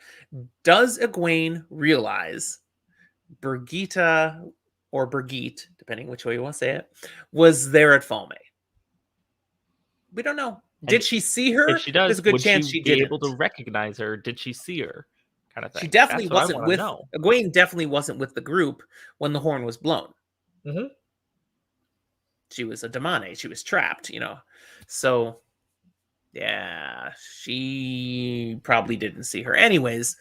Does Egwene realize Birgitta or Birgitte, depending which way you want to say it, was there at Falme? We don't know. Did she see her? If she does, there's a good chance she didn't. Be able to recognize her? Did she see her? Kind of thing. She definitely wasn't with... Egwene definitely wasn't with the group when the horn was blown. Mm-hmm. She was a Damane. She was trapped, So, yeah, she probably didn't see her. Anyways,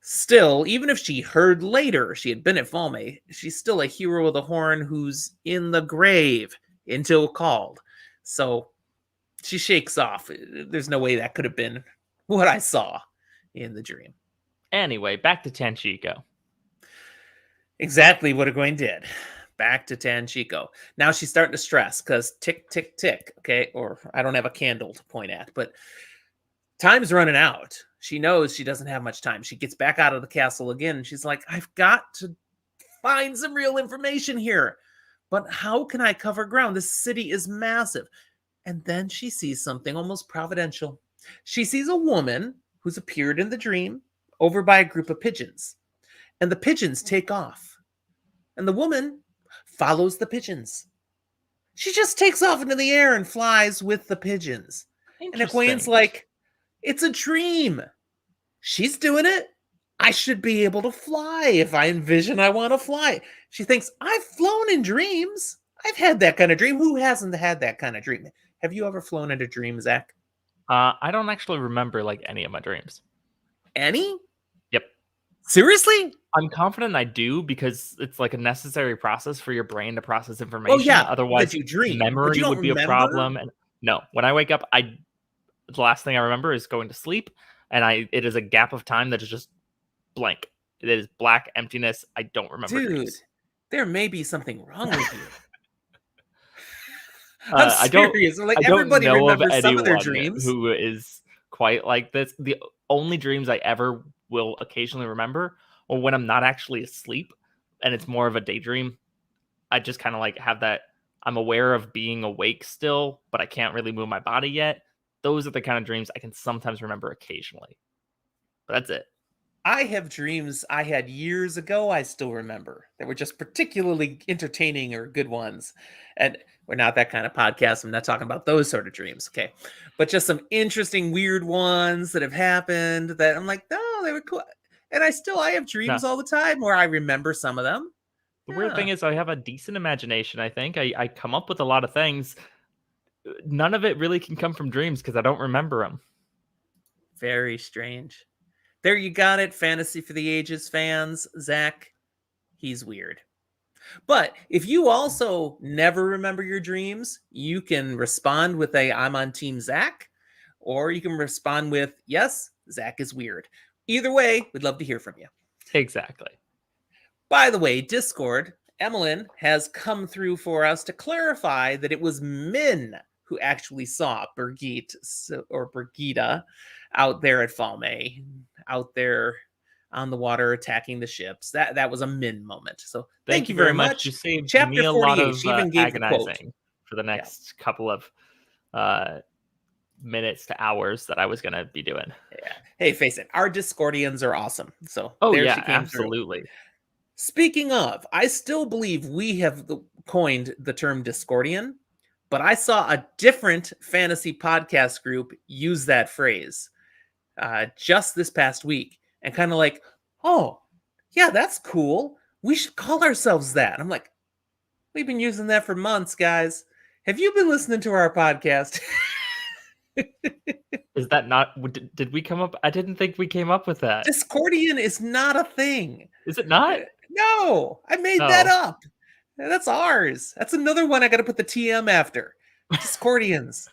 Still, even if she heard later she had been at Valme, she's still a hero of the horn who's in the grave until called. So she shakes off. There's no way that could have been what I saw in the dream. Anyway, back to Tanchico. Exactly what Egwene did. Back to Tanchico. Now she's starting to stress because tick, tick, tick. Okay. Or I don't have a candle to point at, but time's running out. She knows she doesn't have much time. She gets back out of the castle again. And she's like, I've got to find some real information here. But how can I cover ground? This city is massive. And then she sees something almost providential. She sees a woman who's appeared in the dream over by a group of pigeons. And the pigeons take off. And the woman follows the pigeons. She just takes off into the air and flies with the pigeons. And Egwene's like, it's a dream. She's doing it. I should be able to fly if I envision I want to fly. She thinks, I've flown in dreams. I've had that kind of dream. Who hasn't had that kind of dream? Have you ever flown in a dream, Zach? I don't actually remember like any of my dreams. Any? Yep. Seriously? I'm confident I do because it's like a necessary process for your brain to process information. Oh yeah. Otherwise, you dream. memory would be a problem. And no, when I wake up, the last thing I remember is going to sleep, and it is a gap of time that is just blank. It is black emptiness. I don't remember. Dude, dreams. There may be something wrong with you. I serious. Like, don't everybody know of remembers some of their anyone dreams. who is quite like this. The only dreams I ever will occasionally remember are when I'm not actually asleep and it's more of a daydream. I just kind of like have that. I'm aware of being awake still, but I can't really move my body yet. Those are the kind of dreams I can sometimes remember occasionally. But that's it. I have dreams I had years ago I still remember that were just particularly entertaining or good ones. And we're not that kind of podcast. I'm not talking about those sort of dreams, okay? But just some interesting, weird ones that have happened that I'm like, no, they were cool. And I have dreams all the time where I remember some of them. The weird thing is I have a decent imagination, I think. I come up with a lot of things. None of it really can come from dreams because I don't remember them. Very strange. There you got it, Fantasy for the Ages fans. Zach, he's weird. But if you also never remember your dreams, you can respond with I'm on Team Zach, or you can respond with, yes, Zach is weird. Either way, we'd love to hear from you. Exactly. By the way, Discord, Emmeline has come through for us to clarify that it was Min who actually saw Birgitte or Birgitta out there at Valme, out there on the water attacking the ships. That was a Min moment. So thank you very much. You saved Chapter me a lot 48, of she even gave the quote. agonizing for the next couple of minutes to hours that I was going to be doing. Yeah. Hey, face it, our Discordians are awesome. So she came absolutely through. Speaking of, I still believe we have coined the term Discordian, but I saw a different fantasy podcast group use that phrase just this past week, and kind of like, oh, yeah, that's cool. We should call ourselves that. I'm like, we've been using that for months, guys. Have you been listening to our podcast? Is that not? Did we come up? I didn't think we came up with that. Discordian is not a thing. Is it not? No, I made that up. That's ours. That's another one I got to put the TM after. Discordians.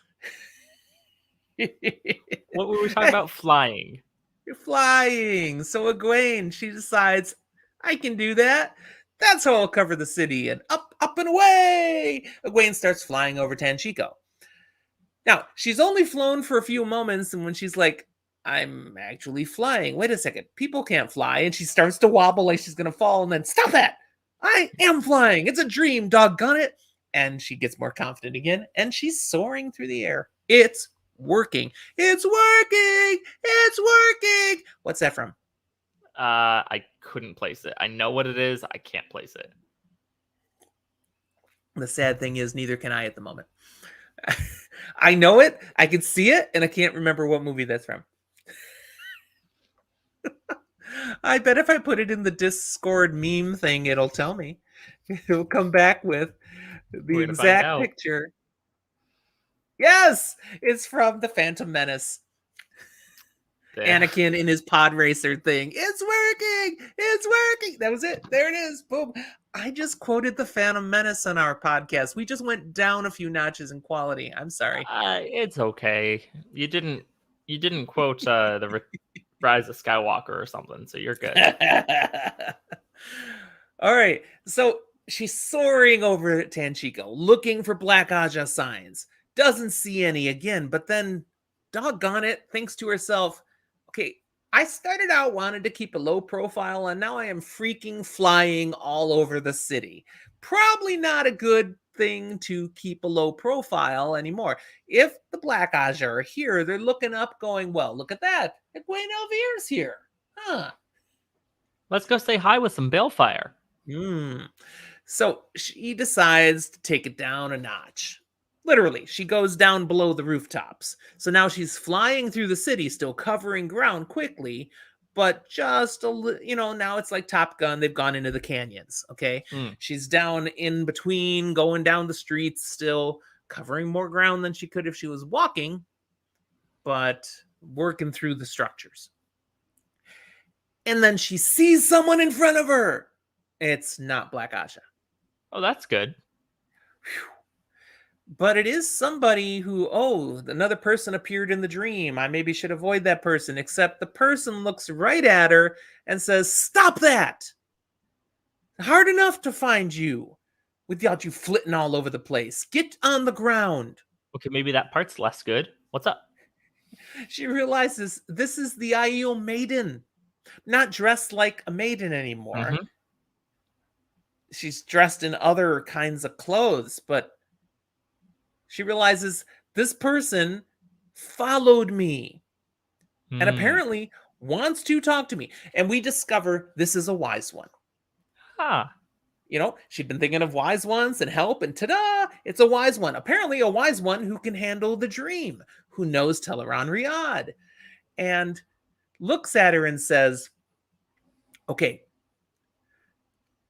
What were we talking about? Flying. You're flying. So Egwene, she decides, I can do that. That's how I'll cover the city. And up and away. Egwene starts flying over Tanchico. Now, she's only flown for a few moments, and when she's like, I'm actually flying. Wait a second. People can't fly. And she starts to wobble like she's going to fall, and then, stop that. I am flying. It's a dream, doggone it. And she gets more confident again, and she's soaring through the air. It's working. It's working. It's working. What's that from? I couldn't place it. I know what it is. I can't place it. The sad thing is, neither can I at the moment. I know it. I can see it, and I can't remember what movie that's from. I bet if I put it in the Discord meme thing, it'll tell me. It'll come back with the exact picture. Yes, it's from The Phantom Menace. Yeah. Anakin in his pod racer thing. It's working. It's working. That was it. There it is. Boom. I just quoted the Phantom Menace on our podcast. We just went down a few notches in quality. I'm sorry. It's okay. You didn't quote Rise of Skywalker or something, so you're good. All right. So she's soaring over Tanchico, looking for Black Aja signs. Doesn't see any again, but then, doggone it, thinks to herself, okay, I started out wanting to keep a low profile, and now I am freaking flying all over the city. Probably not a good thing to keep a low profile anymore. If the Black Aja are here, they're looking up going, well, look at that. Egwene Elvier's here. Huh. Let's go say hi with some balefire. So she decides to take it down a notch. Literally, she goes down below the rooftops. So now she's flying through the city, still covering ground quickly, but just now it's like Top Gun. They've gone into the canyons. Okay. She's down in between, going down the streets, still covering more ground than she could if she was walking, but working through the structures. And then she sees someone in front of her. It's not Black Aja. Oh, that's good. But it is somebody who, another person appeared in the dream. I maybe should avoid that person, except the person looks right at her and says, stop that! Hard enough to find you without you flitting all over the place. Get on the ground. Okay, maybe that part's less good. What's up? She realizes this is the Aiel maiden. Not dressed like a maiden anymore. Mm-hmm. She's dressed in other kinds of clothes, but she realizes this person followed me and apparently wants to talk to me. And we discover this is a wise one. She'd been thinking of wise ones and help, and ta-da, it's a wise one. Apparently a wise one who can handle the dream, who knows Tel'aran'rhiod, and looks at her and says, okay,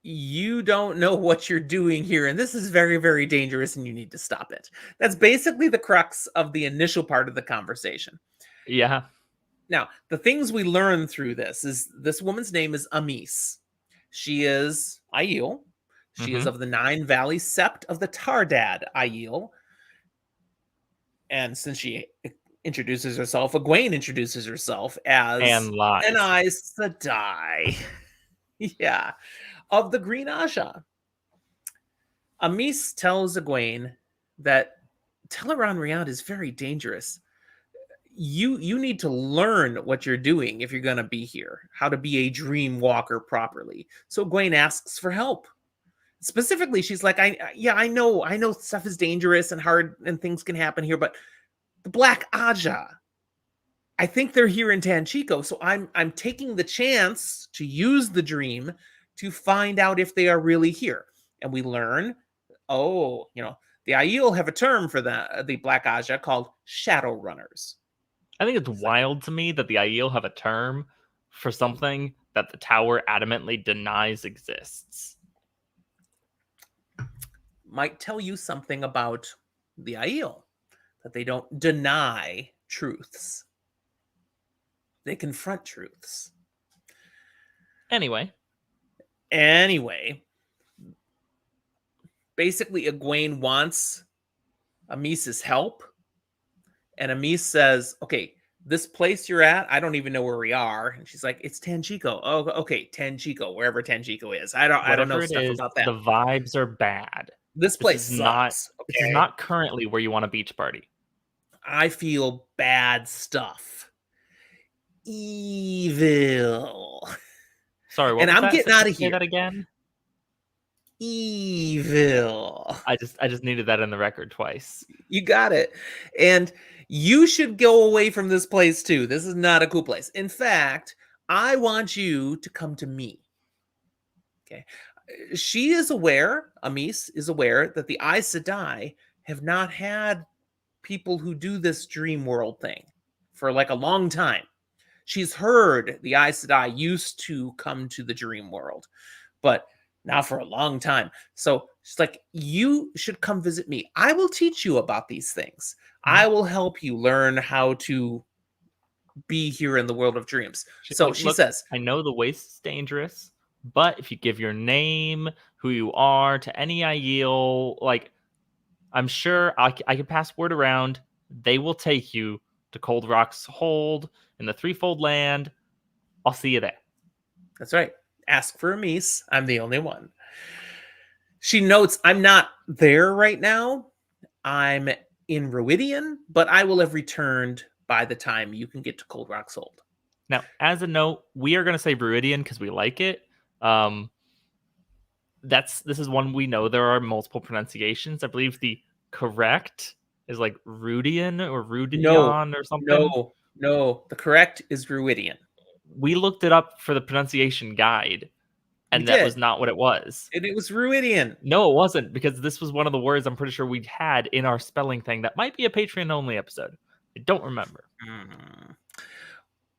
you don't know what you're doing here, and this is very, very dangerous, and you need to stop it. That's basically the crux of the initial part of the conversation. Yeah. Now, the things we learn through this is this woman's name is Amis. She is Aiel. She is of the Nine Valleys Sept of the Tardad Aiel. And since she introduces herself, Egwene introduces herself as and lies. An Aes Sedai. Yeah. Of the Green Aja. Amis tells Egwene that Tel'aran'rhiod is very dangerous. You need to learn what you're doing if you're going to be here, how to be a dream walker properly. So Egwene asks for help. Specifically, she's like, I know stuff is dangerous and hard and things can happen here, but the Black Aja, I think they're here in Tanchico, so I'm taking the chance to use the dream to find out if they are really here. And we learn, the Aiel have a term for the Black Aja called Shadow Runners. I think it's wild to me that the Aiel have a term for something that the Tower adamantly denies exists. Might tell you something about the Aiel, that they don't deny truths. They confront truths. Anyway, basically Egwene wants Amis's help, and Amis says, okay, this place you're at, I don't even know where we are. And she's like, it's Tanchico. Oh, okay, Tanchico, wherever Tanchico is. I don't know stuff about that. The vibes are bad. This place sucks. This is not currently where you want a beach party. I feel bad stuff. Evil. Sorry, what and was I'm that? getting out of here. Say that again. Evil. I just needed that in the record twice. You got it. And you should go away from this place too. This is not a cool place. In fact, I want you to come to me. Okay. She is aware, Amis is aware, that the Aes Sedai have not had people who do this dream world thing for like a long time. She's heard the Aes Sedai used to come to the dream world, but not for a long time. So she's like, you should come visit me. I will teach you about these things. I will help you learn how to be here in the world of dreams. So she Look, says, I know the waste is dangerous, but if you give your name, who you are to any Aiel, like I'm sure I can pass word around. They will take you to Cold Rock's hold in the Threefold Land. I'll see you there. that's right. Ask for a Mies. I'm the only one. She notes, I'm not there right now. I'm in Ruidian, but I will have returned by the time you can get to Cold Rock's hold. Now, as a note, we are going to say Viridian because we like it. This is one we know there are multiple pronunciations. I believe the correct is like Rudian or No, Rudion or something. no. The correct is Ruidian. We looked it up for the pronunciation guide, We and that was did. not what it was. And it was Ruidian. No, it wasn't, because this was one of the words I'm pretty sure we had in our spelling thing. That might be a Patreon only episode. I don't remember.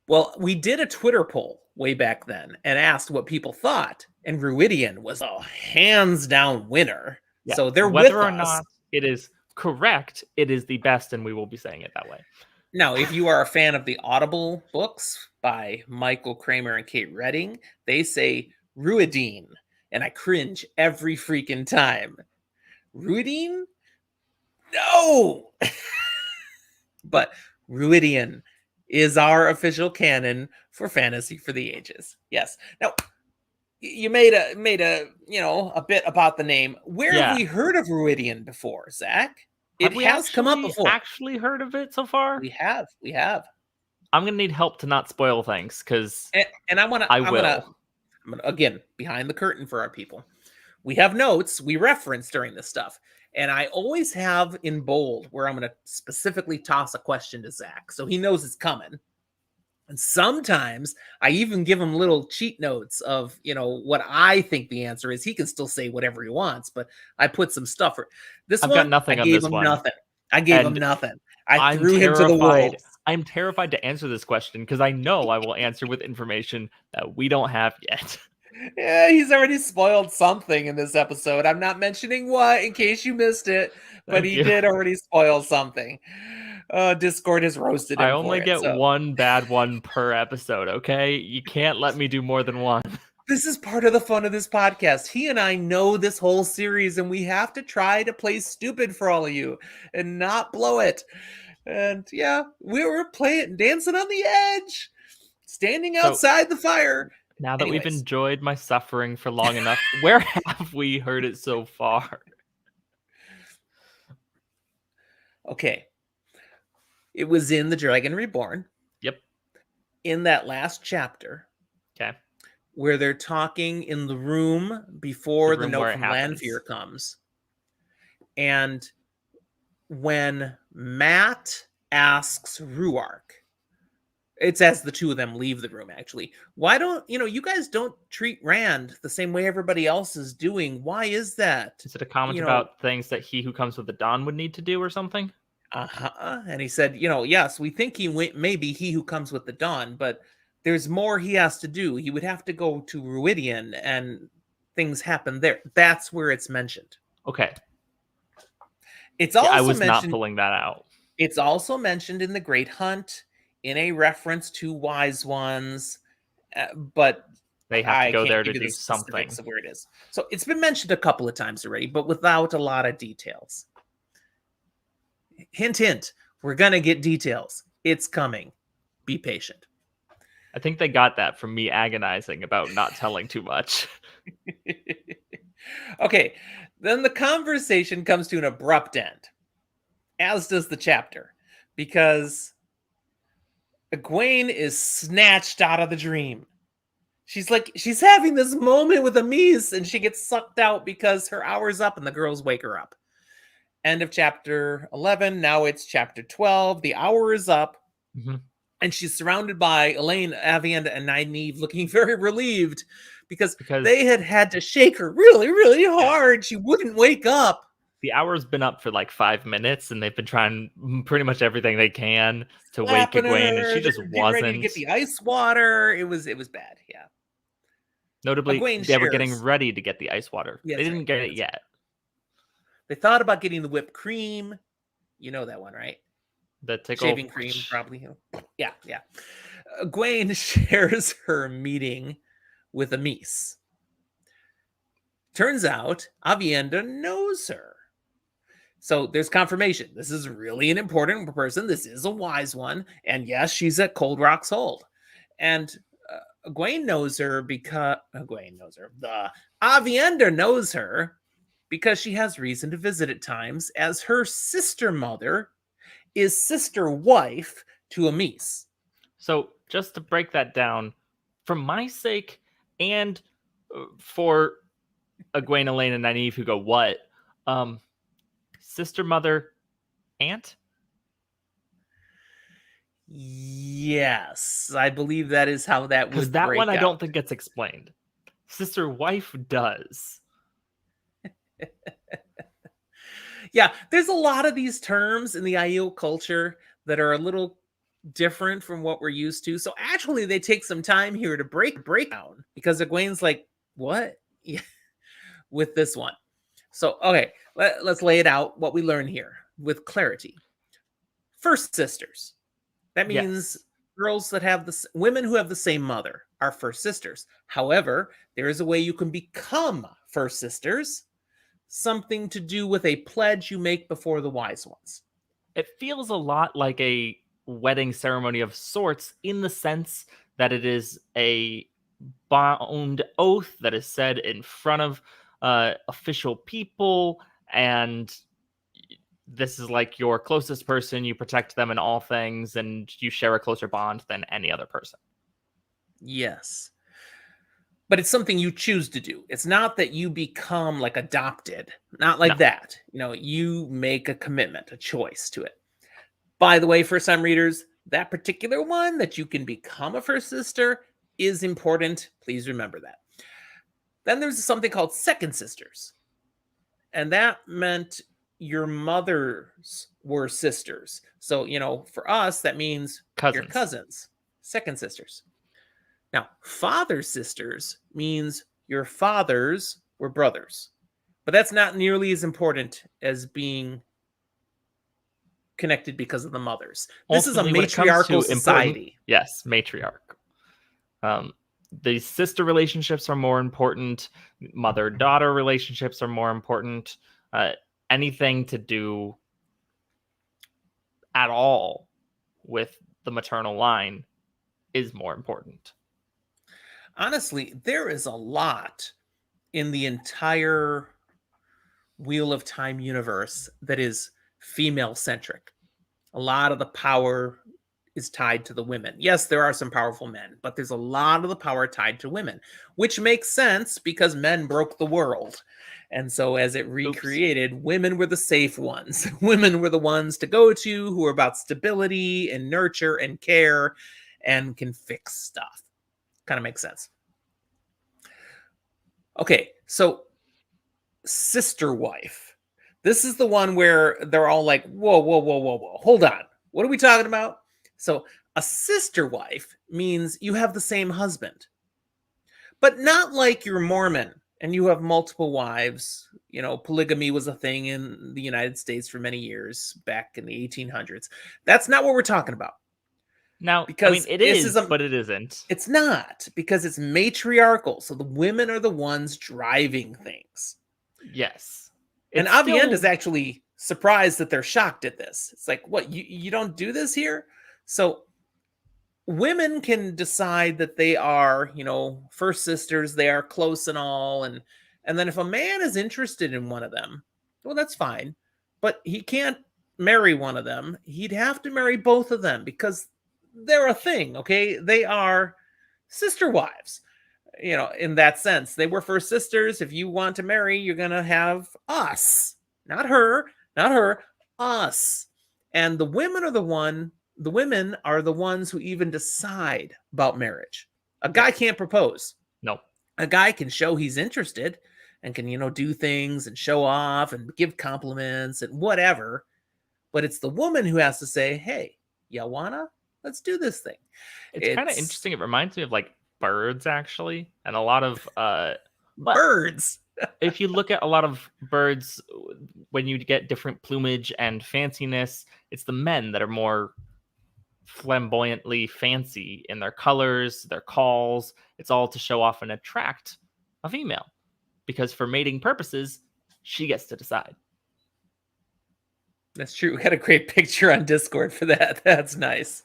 Well, we did a Twitter poll way back then and asked what people thought, and Ruidian was a hands down winner. Yeah. So they're whether with or us. not it is correct, it is the best, and we will be saying it that way. Now, if you are a fan of the Audible books by Michael Kramer and Kate Redding, they say Ruidine, and I cringe every freaking time. Ruidine? No! But Ruidian is our official canon for Fantasy for the Ages. Yes. Now, you made a a bit about the name. Where have we heard of Ruidian before, Zach? It has come up before. Actually heard of it so far? We have. I'm gonna need help to not spoil things because and I'm gonna again behind the curtain for our people. We have notes we reference during this stuff, and I always have in bold where I'm gonna specifically toss a question to Zach so he knows it's coming. And sometimes I even give him little cheat notes of, what I think the answer is. He can still say whatever he wants, but I put some stuff for this I've one. got nothing I on gave this him one. nothing. I gave him nothing. I threw him to the wolves. I'm terrified to answer this question because I know I will answer with information that we don't have yet. Yeah, he's already spoiled something in this episode. I'm not mentioning what in case you missed it, but he did already spoil something. Discord has roasted him. I only get one bad one per episode, okay? You can't let me do more than one. This is part of the fun of this podcast. He and I know this whole series, and we have to try to play stupid for all of you and not blow it. And yeah, we were playing, dancing on the edge, standing outside the fire. Now that we've enjoyed my suffering for long enough, where have we heard it so far? Okay. It was in the Dragon Reborn. Yep. In that last chapter. Okay. Where they're talking in the room before the note from Lanfear comes. And when Matt asks Ruark, it's as the two of them leave the room, actually. Why don't, you guys don't treat Rand the same way everybody else is doing. Why is that? Is it a comment about things that he who comes with the dawn would need to do or something? And he said, yes, we think may be he who comes with the dawn, but there's more he has to do. He would have to go to Ruidian and things happen there. That's where it's mentioned. Okay. It's also I was not pulling that out. It's also mentioned in the Great Hunt in a reference to Wise Ones, but they have to go there to do something. Of where it is. So it's been mentioned a couple of times already, but without a lot of details. Hint, hint. We're going to get details. It's coming. Be patient. I think they got that from me agonizing about not telling too much. Okay. Then the conversation comes to an abrupt end, as does the chapter, because Egwene is snatched out of the dream. She's having this moment with Amice, and she gets sucked out because her hour's up and the girls wake her up. End of chapter 11. Now it's chapter 12. The hour is up. Mm-hmm. And she's surrounded by Elaine, Avienda, and Nynaeve looking very relieved because they had to shake her really, really hard. She wouldn't wake up. The hour's been up for like 5 minutes, and they've been trying pretty much everything they can to wake Egwene, and she just wasn't. Ready to get the ice water. It was bad, yeah. Notably, they were getting ready to get the ice water. Yes, they didn't get it yet. They thought about getting the whipped cream. You know that one, right? The tickle. Shaving cream, probably. Yeah, yeah. Egwene shares her meeting with Amis. Turns out Avienda knows her. So there's confirmation. This is really an important person. This is a wise one. And yes, she's at Cold Rock's Hold. And Egwene knows her because Egwene knows her. The Avienda knows her because she has reason to visit at times, as her sister mother is sister wife to Amis. So just to break that down, for my sake and for Egwene, Elaine, and Nynaeve who go, what? Sister, mother, aunt? Yes, I believe that is how that would Because that break one I out. don't think gets explained. Sister, wife does. Yeah, there's a lot of these terms in the Aiel culture that are a little different from what we're used to. So actually, they take some time here to break down, because Egwene's like, what? Yeah, with this one. So, okay, let's lay it out, what we learn here with clarity. First sisters. That means girls that have women who have the same mother are first sisters. However, there is a way you can become first sisters, something to do with a pledge you make before the wise ones. It feels a lot like a wedding ceremony of sorts, in the sense that it is a bound oath that is said in front of official people, and this is like your closest person. You protect them in all things, and you share a closer bond than any other person. Yes. But it's something you choose to do. It's not that you become like adopted. Not like that. You make a commitment, a choice to it. By the way, first time readers, that particular one that you can become a first sister is important. Please remember that. Then there's something called second sisters. And that meant your mothers were sisters. So, for us, that means your cousins, second sisters. Now, father sisters means your fathers were brothers. But that's not nearly as important as being connected because of the mothers. This is a matriarchal society. Yes, matriarch. The sister relationships are more important. Mother-daughter relationships are more important. Anything to do at all with the maternal line is more important. Honestly, there is a lot in the entire Wheel of Time universe that is female-centric. A lot of the power is tied to the women. Yes, there are some powerful men, but there's a lot of the power tied to women, which makes sense because men broke the world. And so as it recreated, women were the safe ones. Women were the ones to go to, who are about stability and nurture and care and can fix stuff. Kind of makes sense. Okay, so sister wife. This is the one where they're all like, whoa, whoa, whoa, whoa, whoa. Hold on. What are we talking about? So a sister wife means you have the same husband, but not like you're Mormon and you have multiple wives. Polygamy was a thing in the United States for many years back in the 1800s. That's not what we're talking about. Now, because it is, but it isn't. It's not, because it's matriarchal. So the women are the ones driving things. Yes. And Avienda is actually surprised that they're shocked at this. It's like, what, you don't do this here? So women can decide that they are, first sisters, they are close and all. And then if a man is interested in one of them, well, that's fine. But he can't marry one of them. He'd have to marry both of them because they're a thing, okay? They are sister wives, in that sense. They were first sisters. If you want to marry, you're going to have us. Not her, us. And the women are the ones who even decide about marriage. A guy can't propose. No. A guy can show he's interested and can, do things and show off and give compliments and whatever. But it's the woman who has to say, hey, you wanna? Let's do this thing. It's kind of interesting. It reminds me of like birds, actually, and a lot of birds. If you look at a lot of birds, when you get different plumage and fanciness, it's the men that are more flamboyantly fancy in their colors, their calls. It's all to show off and attract a female, because for mating purposes, she gets to decide. That's true. We got a great picture on Discord for that. That's nice.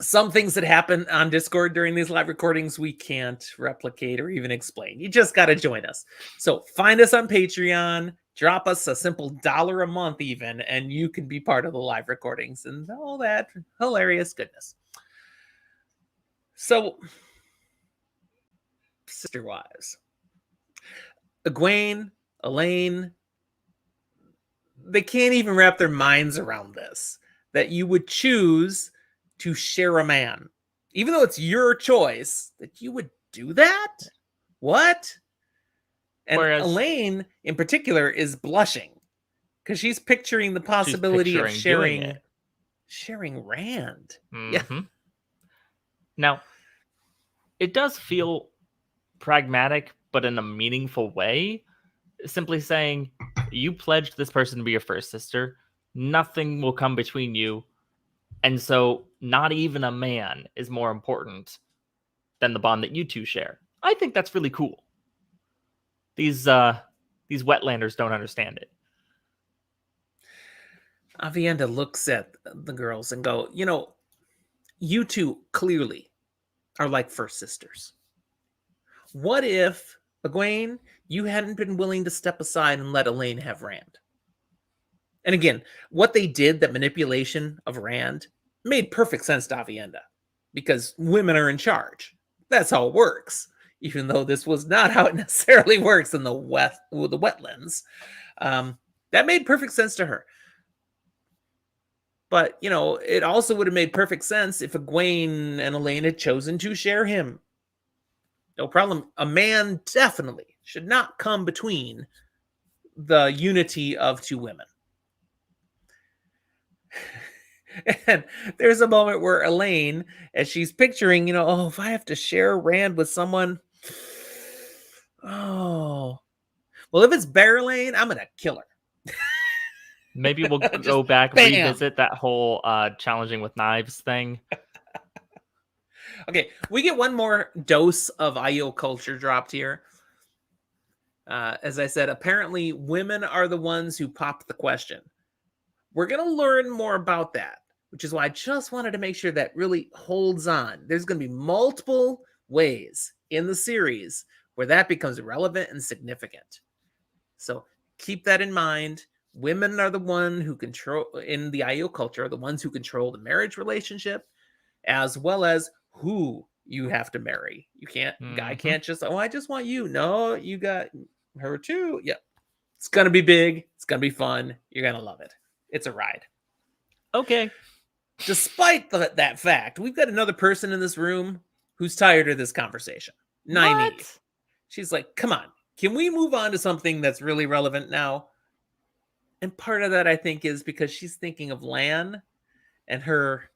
Some things that happen on Discord during these live recordings we can't replicate or even explain. You just got to join us. So find us on Patreon, drop us a simple $1 a month even, and you can be part of the live recordings and all that hilarious goodness. So, sister wives, Egwene, Elaine, they can't even wrap their minds around this, that you would choose to share a man, even though it's your choice, that you would do that? What? And Whereas Elaine, in particular, is blushing because she's picturing the possibility of sharing Rand. Mm-hmm. Yeah. Now, it does feel pragmatic, but in a meaningful way. Simply saying, you pledged this person to be your first sister. Nothing will come between you. And so not even a man is more important than the bond that you two share. I think that's really cool. These wetlanders don't understand it. Aviendha looks at the girls and go, you two clearly are like first sisters. What if, Egwene, you hadn't been willing to step aside and let Elaine have Rand? And again, what they did, that manipulation of Rand, made perfect sense to Aviendha, because women are in charge. That's how it works, even though this was not how it necessarily works in the wetlands. That made perfect sense to her. But, it also would have made perfect sense if Egwene and Elaine had chosen to share him. No problem. A man definitely should not come between the unity of two women. And there's a moment where Elaine, as she's picturing, if I have to share Rand with someone, well, if it's Bear Elaine, I'm going to kill her. Maybe we'll go back, revisit that whole challenging with knives thing. Okay, we get one more dose of IO culture dropped here. As I said, apparently women are the ones who popped the question. We're going to learn more about that, which is why I just wanted to make sure that really holds on. There's going to be multiple ways in the series where that becomes relevant and significant. So keep that in mind. Women are the one who control, in the IO culture, are the ones who control the marriage relationship, as well as who you have to marry. You can't, guy can't just, I just want you. No, you got her too. Yeah. It's going to be big. It's going to be fun. You're going to love it. It's a ride. Okay. Despite that fact, we've got another person in this room who's tired of this conversation. Nynaeve. She's like, come on, can we move on to something that's really relevant now? And part of that, I think, is because she's thinking of Lan and her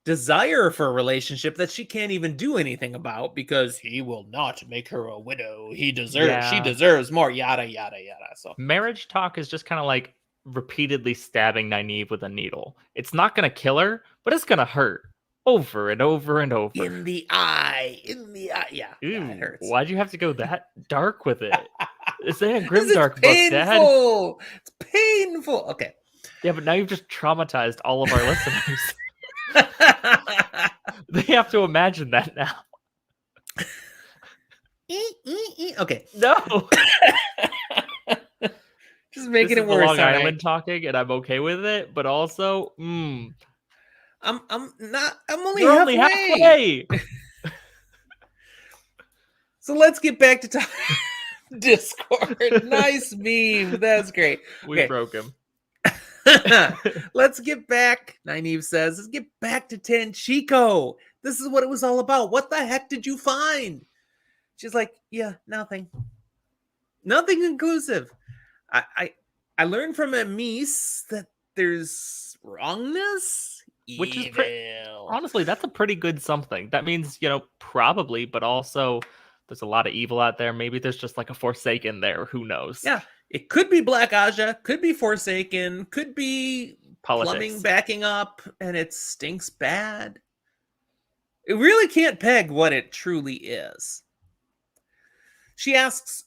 desire for a relationship that she can't even do anything about because he will not make her a widow. She deserves more, yada, yada, yada. So marriage talk is just kind of like repeatedly stabbing Nynaeve with a needle. It's not going to kill her, but it's going to hurt over and over and over. In the eye. Yeah. Ooh, yeah, it hurts. Why'd you have to go that dark with it? It's a grimdark book, Dad. It's painful. Okay. Yeah, but now you've just traumatized all of our listeners. They have to imagine that now. Okay. No. Just making it worse. Long Island talking, and I'm okay with it. But also, I'm only halfway. So let's get back to Discord. Nice meme. That's great. We broke him. Let's get back. Nynaeve says, let's get back to Tenchiko. This is what it was all about. What the heck did you find? She's like, yeah, nothing conclusive. I learned from Amis that there's wrongness, which is honestly, that's a pretty good something. That means, probably, but also There's a lot of evil out there. Maybe there's just like a Forsaken there. Who knows? Yeah, it could be Black Aja, could be Forsaken, could be plumbing Politics. backing up, and it stinks bad. It really can't peg what it truly is. She asks,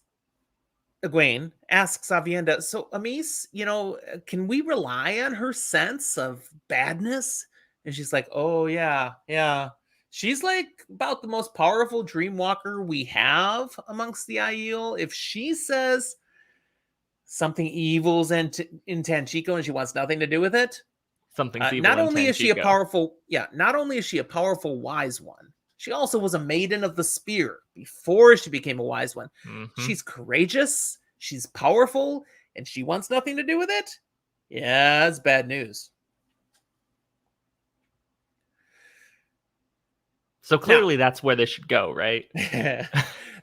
Egwene asks Avienda, so Amis, can we rely on her sense of badness? And she's like, oh, yeah, yeah. She's like about the most powerful dreamwalker we have amongst the Aiel. If she says something evil's in Tanchico and she wants nothing to do with it, Something's evil not in only is she a Tanchico. powerful, not only is she a powerful wise one, she also was a maiden of the spear before she became a wise one. Mm-hmm. She's courageous, she's powerful, and she wants nothing to do with it. Yeah, it's bad news. So clearly that's where they should go, right?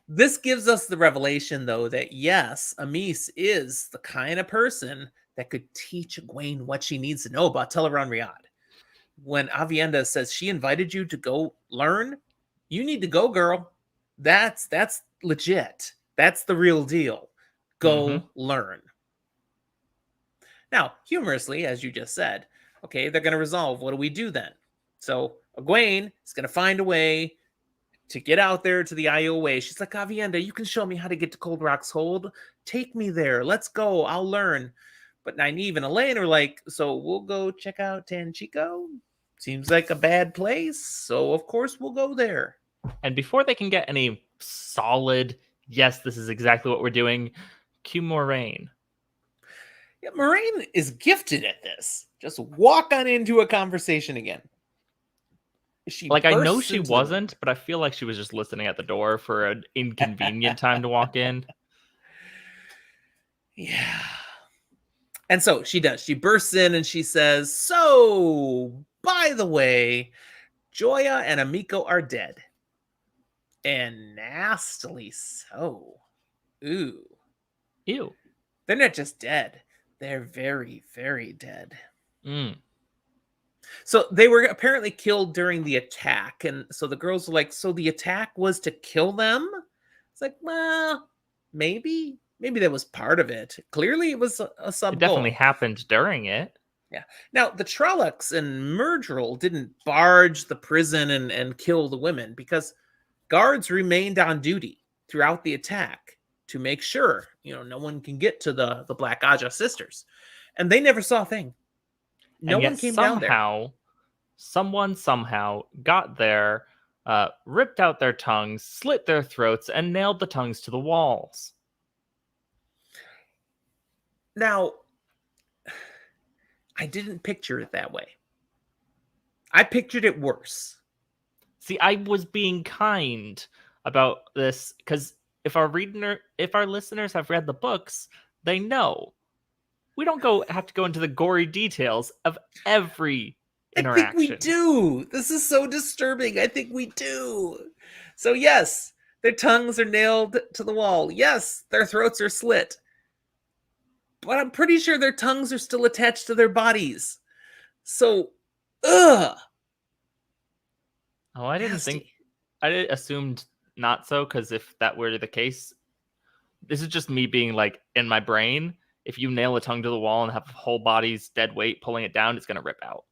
This gives us the revelation, though, that yes, Amis is the kind of person that could teach Egwene what she needs to know about Tel'aran'rhiod. When Avienda says she invited you to go learn, you need to go, girl. That's legit. That's the real deal. Go learn. Now, humorously, as you just said, okay, they're going to resolve. What do we do then? So Egwene is going to find a way to get out there to the Aiel Way. She's like, Avienda, you can show me how to get to Cold Rock's Hold. Take me there. Let's go. I'll learn. But Nynaeve and Elaine are like, so we'll go check out Tanchico? Seems like a bad place. So, of course, we'll go there. And before they can get any solid, yes, this is exactly what we're doing, cue Moraine. Yeah, Moraine is gifted at this. Just walk on into a conversation again. I know she wasn't, but I feel like she was just listening at the door for an inconvenient time to walk in. Yeah. And so she does. She bursts in and she says, so, by the way, Joya and Amiko are dead. And nastily so. Ooh. Ew. They're not just dead. They're very, very dead. So they were apparently killed during the attack. And so the girls were like, so the attack was to kill them? It's like, well, maybe that was part of it. Clearly it was a sub-goal. It definitely happened during it. Yeah. Now, the Trollocs and Myrddraal didn't barge the prison and kill the women because guards remained on duty throughout the attack to make sure, no one can get to the Black Aja sisters. And they never saw a thing. No one came down there. Someone somehow got there, ripped out their tongues, slit their throats, and nailed the tongues to the walls. Now, I didn't picture it that way. I pictured it worse. See, I was being kind about this because if our listeners have read the books, they know we don't have to go into the gory details of every interaction. I think we do. This is so disturbing. I think we do. So yes, their tongues are nailed to the wall. Yes, their throats are slit. But I'm pretty sure their tongues are still attached to their bodies. So, ugh. Oh, I assumed not so, because if that were the case, this is just me being like in my brain. If you nail a tongue to the wall and have the whole body's dead weight pulling it down, it's going to rip out.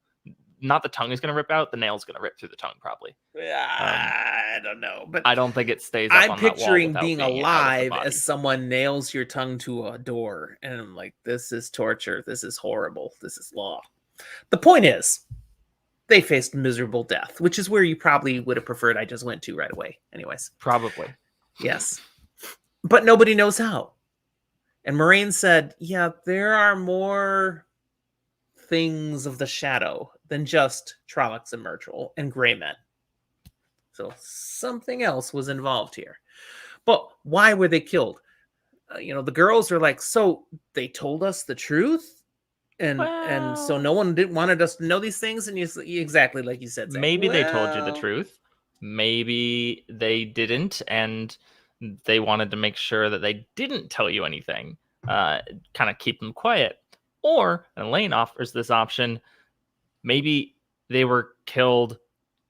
Not the tongue is going to rip out, the nail's going to rip through the tongue, probably. I don't know, but I don't think it stays up I'm on that wall picturing without being being alive as someone nails your tongue to a door, and I'm like, this is torture. This is horrible. This is law. The point is, they faced miserable death, which is where you probably would have preferred I just went to right away. Anyways. Probably. Yes. But nobody knows how. And Moraine said, yeah, there are more things of the shadow than just Trollocs and Myrddraal and Grey Men. So something else was involved here. But why were they killed? The girls are like, so they told us the truth? And so no one wanted us to know these things? And exactly like you said, Zach. Maybe they told you the truth. Maybe they didn't, and they wanted to make sure that they didn't tell you anything. Kind of keep them quiet. Or, and Elaine offers this option, maybe they were killed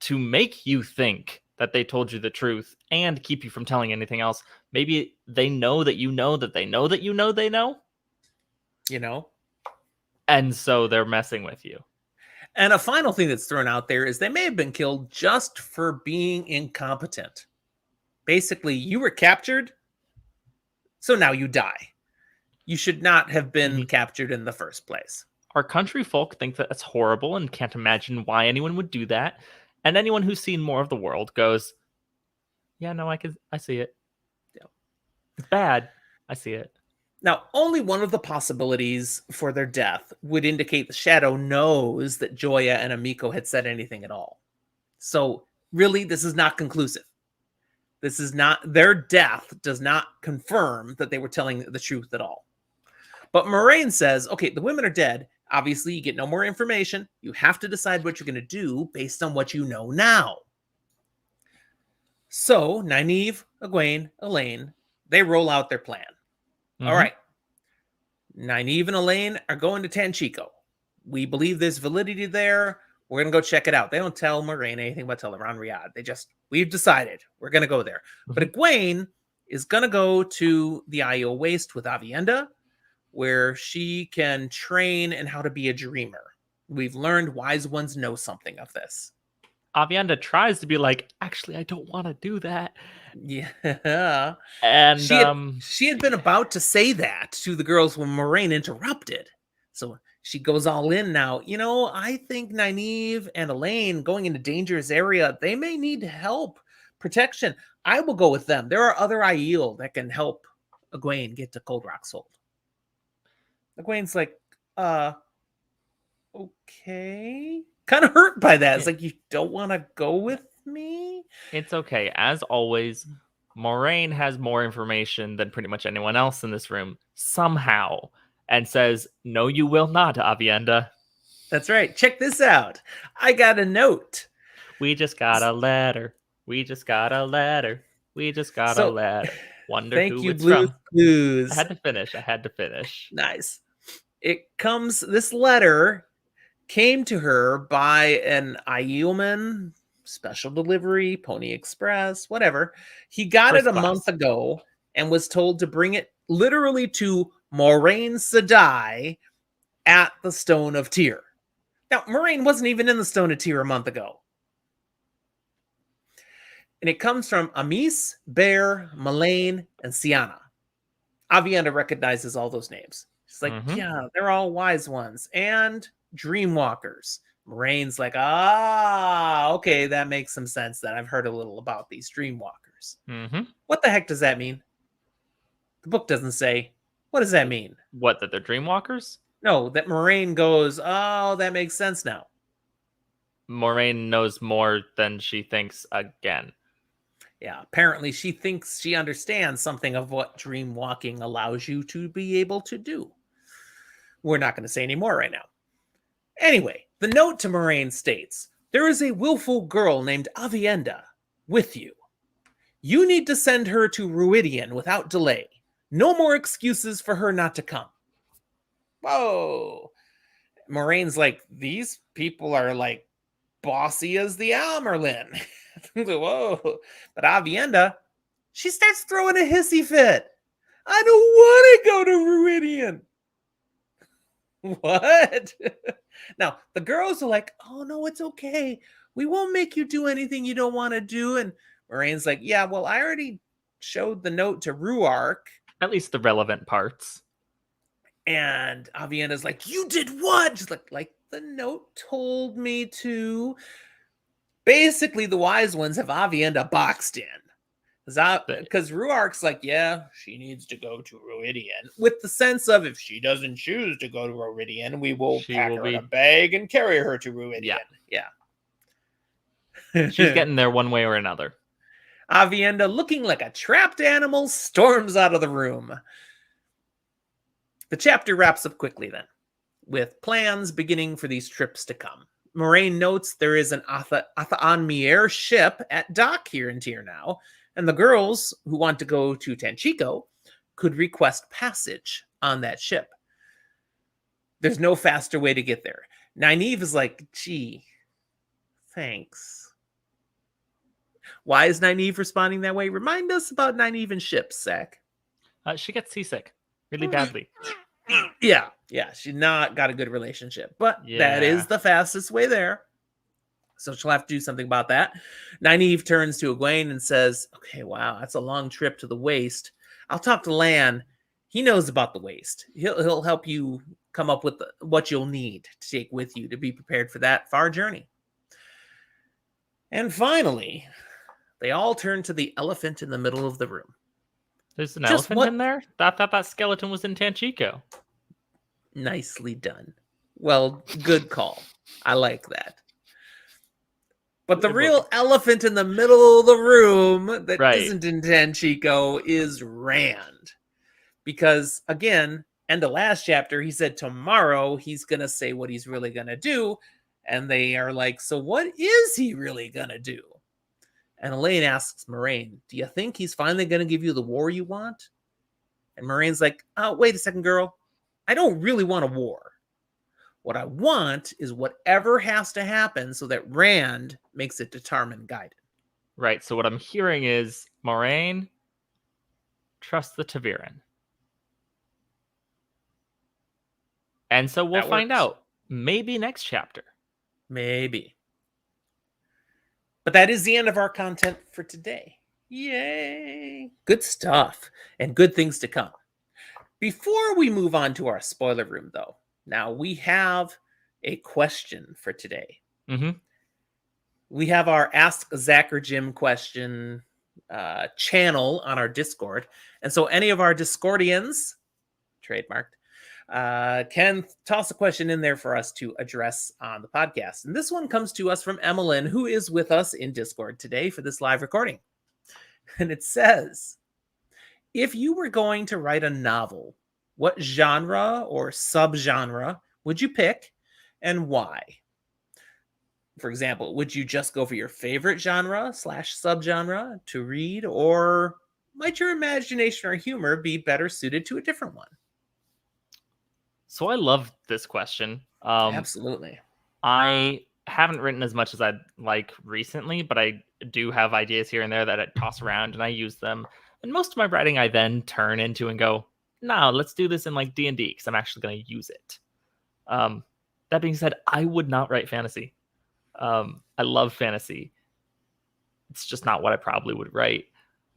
to make you think that they told you the truth and keep you from telling anything else. Maybe they know that you know that they know that you know they know. You know? And so they're messing with you. And a final thing that's thrown out there is they may have been killed just for being incompetent. Basically, you were captured, so now you die. You should not have been captured in the first place. Our country folk think that that's horrible and can't imagine why anyone would do that. And anyone who's seen more of the world goes, yeah, no, I see it. Yeah. It's bad. I see it. Now, only one of the possibilities for their death would indicate the Shadow knows that Joya and Amiko had said anything at all. So, really, this is not conclusive. This is not, their death does not confirm that they were telling the truth at all. But Moraine says, okay, the women are dead. Obviously, you get no more information. You have to decide what you're going to do based on what you know now. So, Nynaeve, Egwene, Elaine, they roll out their plan. All right. Nynaeve and Elaine are going to Tanchico. We believe there's validity there. We're going to go check it out. They don't tell Moraine anything about Tel'aran'rhiod. We've decided we're going to go there. But Egwene is going to go to the Aiel Waste with Avienda, where she can train in how to be a dreamer. We've learned wise ones know something of this. Avienda tries to be like, actually, I don't want to do that. Yeah. And she had been about to say that to the girls when Moraine interrupted. So she goes all in now. You know, I think Nynaeve and Elaine going into dangerous area, they may need help, protection. I will go with them. There are other Aiel that can help Egwene get to Cold Rock's Hold. Egwene's like, okay. Kind of hurt by that. It's like, you don't want to go with me? It's okay. As always, Moraine has more information than pretty much anyone else in this room, somehow, and says, no, you will not, Avienda. That's right. Check this out. I got a note. We just got a letter. We just got a letter. We just got a letter. Wonder who it's from. Blues. I had to finish. Nice. This letter came to her by an Aielman, special delivery, Pony Express, whatever. He got it a month ago and was told to bring it literally to Moraine Sedai at the Stone of Tyr. Now, Moraine wasn't even in the Stone of Tyr a month ago. And it comes from Amis, Bear, Melaine, and Sienna. Avienda recognizes all those names. She's like, yeah, they're all wise ones. And Dreamwalkers. Moraine's like, okay, that makes some sense. That I've heard a little about these Dreamwalkers. What the heck does that mean? The book doesn't say. What does that mean? What, that they're Dreamwalkers? No, that Moraine goes, oh, that makes sense now. Moraine knows more than she thinks again. Yeah, apparently she thinks she understands something of what dream walking allows you to be able to do. We're not going to say any more right now. Anyway, the note to Moraine states, there is a willful girl named Avienda with you. You need to send her to Rhuidean without delay. No more excuses for her not to come. Whoa. Moraine's like, these people are like bossy as the Amerlin. Whoa. But Avienda, she starts throwing a hissy fit. I don't want to go to Rhuidean. What? Now, the girls are like, oh, no, it's okay. We won't make you do anything you don't want to do. And Moraine's like, yeah, well, I already showed the note to Rhuarc. At least the relevant parts. And Avienda's like, you did what? She's like the note told me to. Basically, the wise ones have Avienda boxed in. Because Rhuarc's like, yeah, she needs to go to Rhuidean. With the sense of, if she doesn't choose to go to Rhuidean, we will pack her in a bag and carry her to Rhuidean. Yeah. She's getting there one way or another. Avienda, looking like a trapped animal, storms out of the room. The chapter wraps up quickly then, with plans beginning for these trips to come. Moraine notes there is an Atha'an ship at dock here in Tyr now, and the girls who want to go to Tanchico could request passage on that ship. There's no faster way to get there. Nynaeve is like, gee, thanks. Why is Nynaeve responding that way? Remind us about Nynaeve and ships, Zach. She gets seasick really badly. Yeah, she's not got a good relationship, but that Yeah. is the fastest way there. So she'll have to do something about that. Nynaeve turns to Egwene and says, okay, wow, that's a long trip to the waste. I'll talk to Lan. He knows about the waste. He'll help you come up with what you'll need to take with you to be prepared for that far journey. And finally, they all turn to the elephant in the middle of the room. There's an elephant in there? I thought that skeleton was in Tanchico. Nicely done. Well, good call. I like that. But the real elephant in the middle of the room that isn't in Tanchico is Rand. Because, again, end of last chapter, he said tomorrow he's going to say what he's really going to do. And they are like, so what is he really going to do? And Elaine asks Moraine, do you think he's finally going to give you the war you want? And Moraine's like, oh, wait a second, girl. I don't really want a war. What I want is whatever has to happen so that Rand makes it to Tarman guided. Right. So what I'm hearing is Moraine, trust the ta'veren. And so we'll find out. Maybe next chapter. Maybe. But that is the end of our content for today. Yay! Good stuff and good things to come. Before we move on to our spoiler room, though, now we have a question for today. Mm-hmm. We have our Ask Zach or Jim question channel on our Discord. And so any of our Discordians, trademarked, can toss a question in there for us to address on the podcast. And this one comes to us from Emmeline, who is with us in Discord today for this live recording. And it says, if you were going to write a novel, what genre or subgenre would you pick and why? For example, would you just go for your favorite genre / subgenre to read, or might your imagination or humor be better suited to a different one? So I love this question. Absolutely. I haven't written as much as I'd like recently, but I do have ideas here and there that I toss around and I use them. And most of my writing I then turn into and go, no, let's do this in like D&D because I'm actually going to use it. That being said, I would not write fantasy. I love fantasy. It's just not what I probably would write.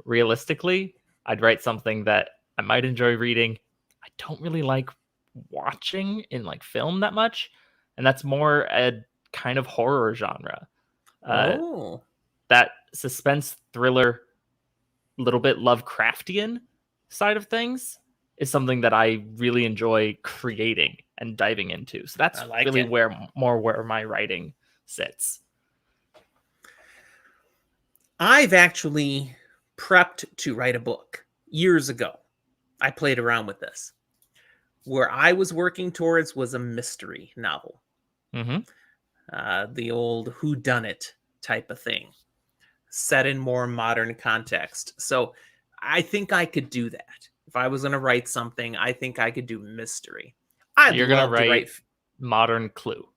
Realistically, I'd write something that I might enjoy reading. I don't really like watching in like film that much, and that's more a kind of horror genre. That suspense thriller, little bit Lovecraftian side of things is something that I really enjoy creating and diving into. So that's really where my writing sits. I've actually prepped to write a book years ago. I played around with this. Where I was working towards was a mystery novel. Mm-hmm. The old whodunit type of thing, set in more modern context. So I think I could do that. If I was going to write something, I think I could do mystery. You're going to write modern Clue.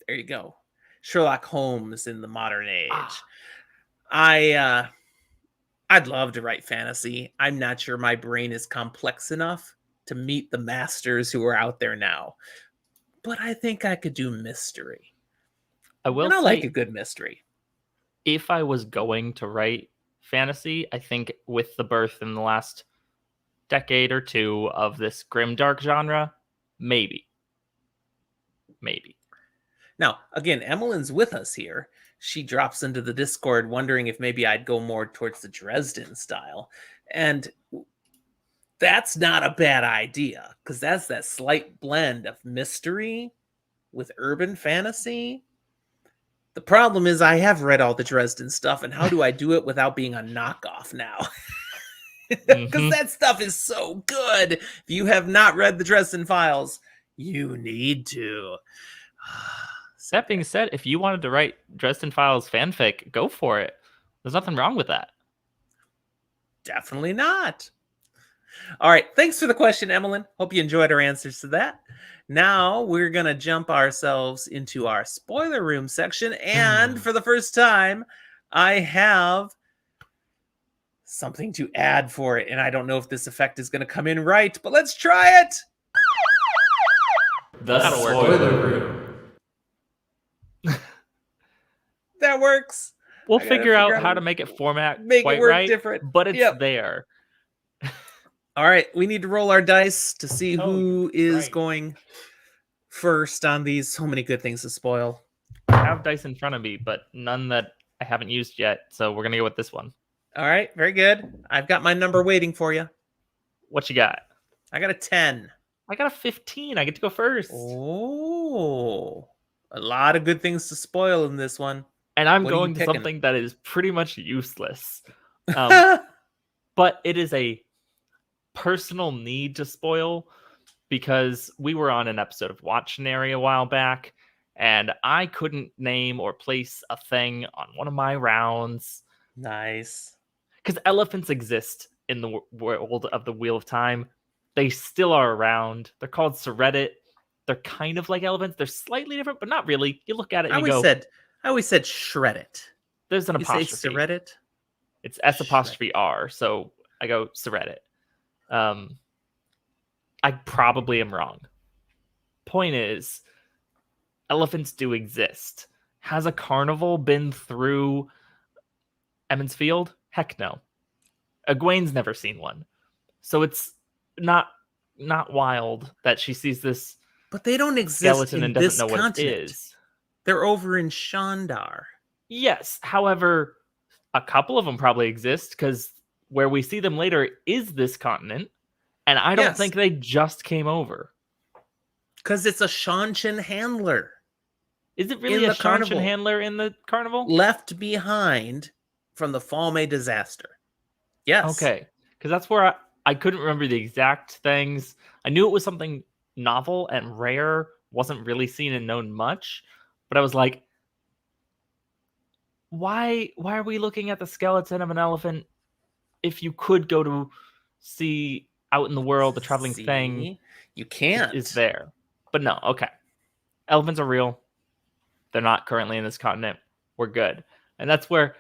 There you go. Sherlock Holmes in the modern age. I'd love to write fantasy. I'm not sure my brain is complex enough to meet the masters who are out there now. But I think I could do mystery. I like a good mystery. If I was going to write fantasy, I think with the birth in the last decade or two of this grimdark genre, maybe. Now, again, Emmeline's with us here. She drops into the Discord wondering if maybe I'd go more towards the Dresden style. And that's not a bad idea, because that's that slight blend of mystery with urban fantasy. The problem is I have read all the Dresden stuff, and how do I do it without being a knockoff now? Because that stuff is so good. If you have not read the Dresden Files, you need to. That being said, if you wanted to write Dresden Files fanfic, go for it. There's nothing wrong with that. Definitely not. All right. Thanks for the question, Emmeline. Hope you enjoyed our answers to that. Now we're going to jump ourselves into our spoiler room section. And for the first time, I have something to add for it, and I don't know if this effect is going to come in right, but let's try it. The spoiler room. That works. We'll figure out how to make it format quite work right, different. but it's there. All right, we need to roll our dice to see who is going first on these. So many good things to spoil. I have dice in front of me, but none that I haven't used yet, so we're going to go with this one. All right, very good. I've got my number waiting for you. What you got? I got a 10. I got a 15. I get to go first. Oh, a lot of good things to spoil in this one. And I'm going to something that is pretty much useless. But it is a personal need to spoil because we were on an episode of Watchnary a while back, and I couldn't name or place a thing on one of my rounds. Nice. Because elephants exist in the world of the Wheel of Time. They still are around. They're called Seredit. They're kind of like elephants. They're slightly different, but not really. You look at it and you go... I always said shred it. There's an apostrophe. Say Seredit? It's S''R, so I go Seredit. I probably am wrong. Point is, elephants do exist. Has a carnival been through Emmons Field? Heck no. Egwene's never seen one. So it's not wild that she sees this but they don't exist skeleton and doesn't know continent. What it is. They're over in Shandar. Yes. However, a couple of them probably exist because where we see them later is this continent. And I don't think they just came over. Because it's a Shanshan handler. Is it really a Shanshan handler in the carnival? Left behind from the Falme disaster. Yes. Okay. Because that's where I couldn't remember the exact things. I knew it was something novel and rare. Wasn't really seen and known much. But I was like, why are we looking at the skeleton of an elephant if you could go to see out in the world the traveling thing? You can't. Is there. But no, okay. Elephants are real. They're not currently in this continent. We're good. And that's where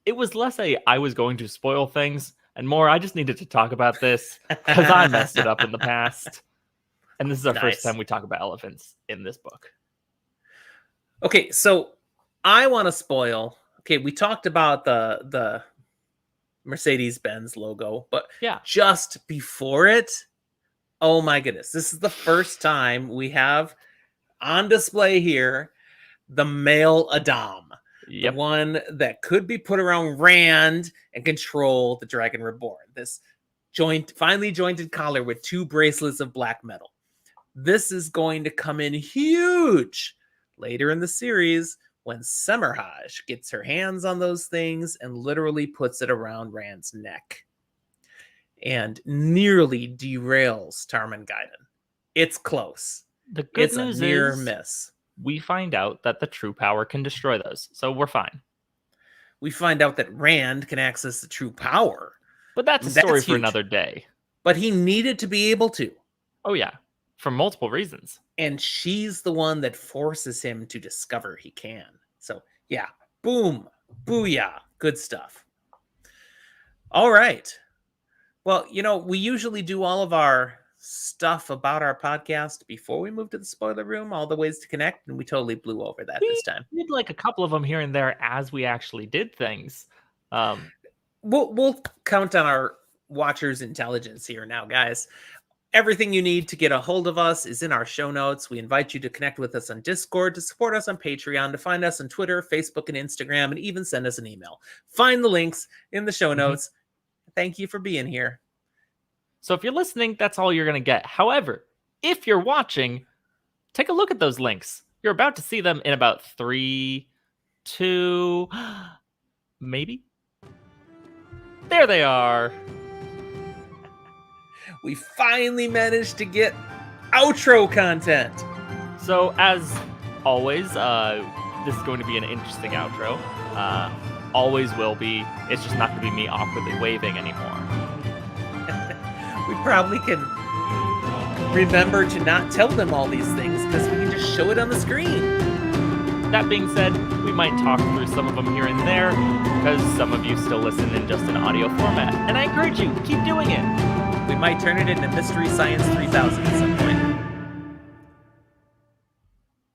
it was less I was going to spoil things and more I just needed to talk about this because I messed it up in the past. And this is our first time we talk about elephants in this book. Okay, so I want to spoil. Okay, we talked about the Mercedes-Benz logo, but just before it, oh my goodness, this is the first time we have on display here the male Adam. The one that could be put around Rand and control the Dragon Reborn. This finely jointed collar with 2 bracelets of black metal. This is going to come in huge later in the series when Semerhaj gets her hands on those things and literally puts it around Rand's neck and nearly derails Tarmangaiden. It's close. The good news is a near is miss. We find out that the true power can destroy those, so we're fine. We find out that Rand can access the true power. But that's a story for another day. But he needed to be able to. Oh, yeah. For multiple reasons. And she's the one that forces him to discover he can. So, yeah. Boom. Booyah. Good stuff. All right. Well, we usually do all of our stuff about our podcast before we move to the spoiler room, all the ways to connect, and we totally blew over that this time. We did like a couple of them here and there as we actually did things. We'll count on our watchers' intelligence here now, guys. Everything you need to get a hold of us is in our show notes. We invite you to connect with us on Discord, to support us on Patreon, to find us on Twitter, Facebook, and Instagram, and even send us an email. Find the links in the show notes. Thank you for being here. So if you're listening, that's all you're going to get. However, if you're watching, take a look at those links. You're about to see them in about 3, 2, maybe. There they are. We finally managed to get outro content. So as always, this is going to be an interesting outro. Always will be. It's just not going to be me awkwardly waving anymore. We probably can remember to not tell them all these things because we can just show it on the screen. That being said, we might talk through some of them here and there, because some of you still listen in just an audio format, and I encourage you, keep doing it. We might turn it into Mystery Science 3000 someday.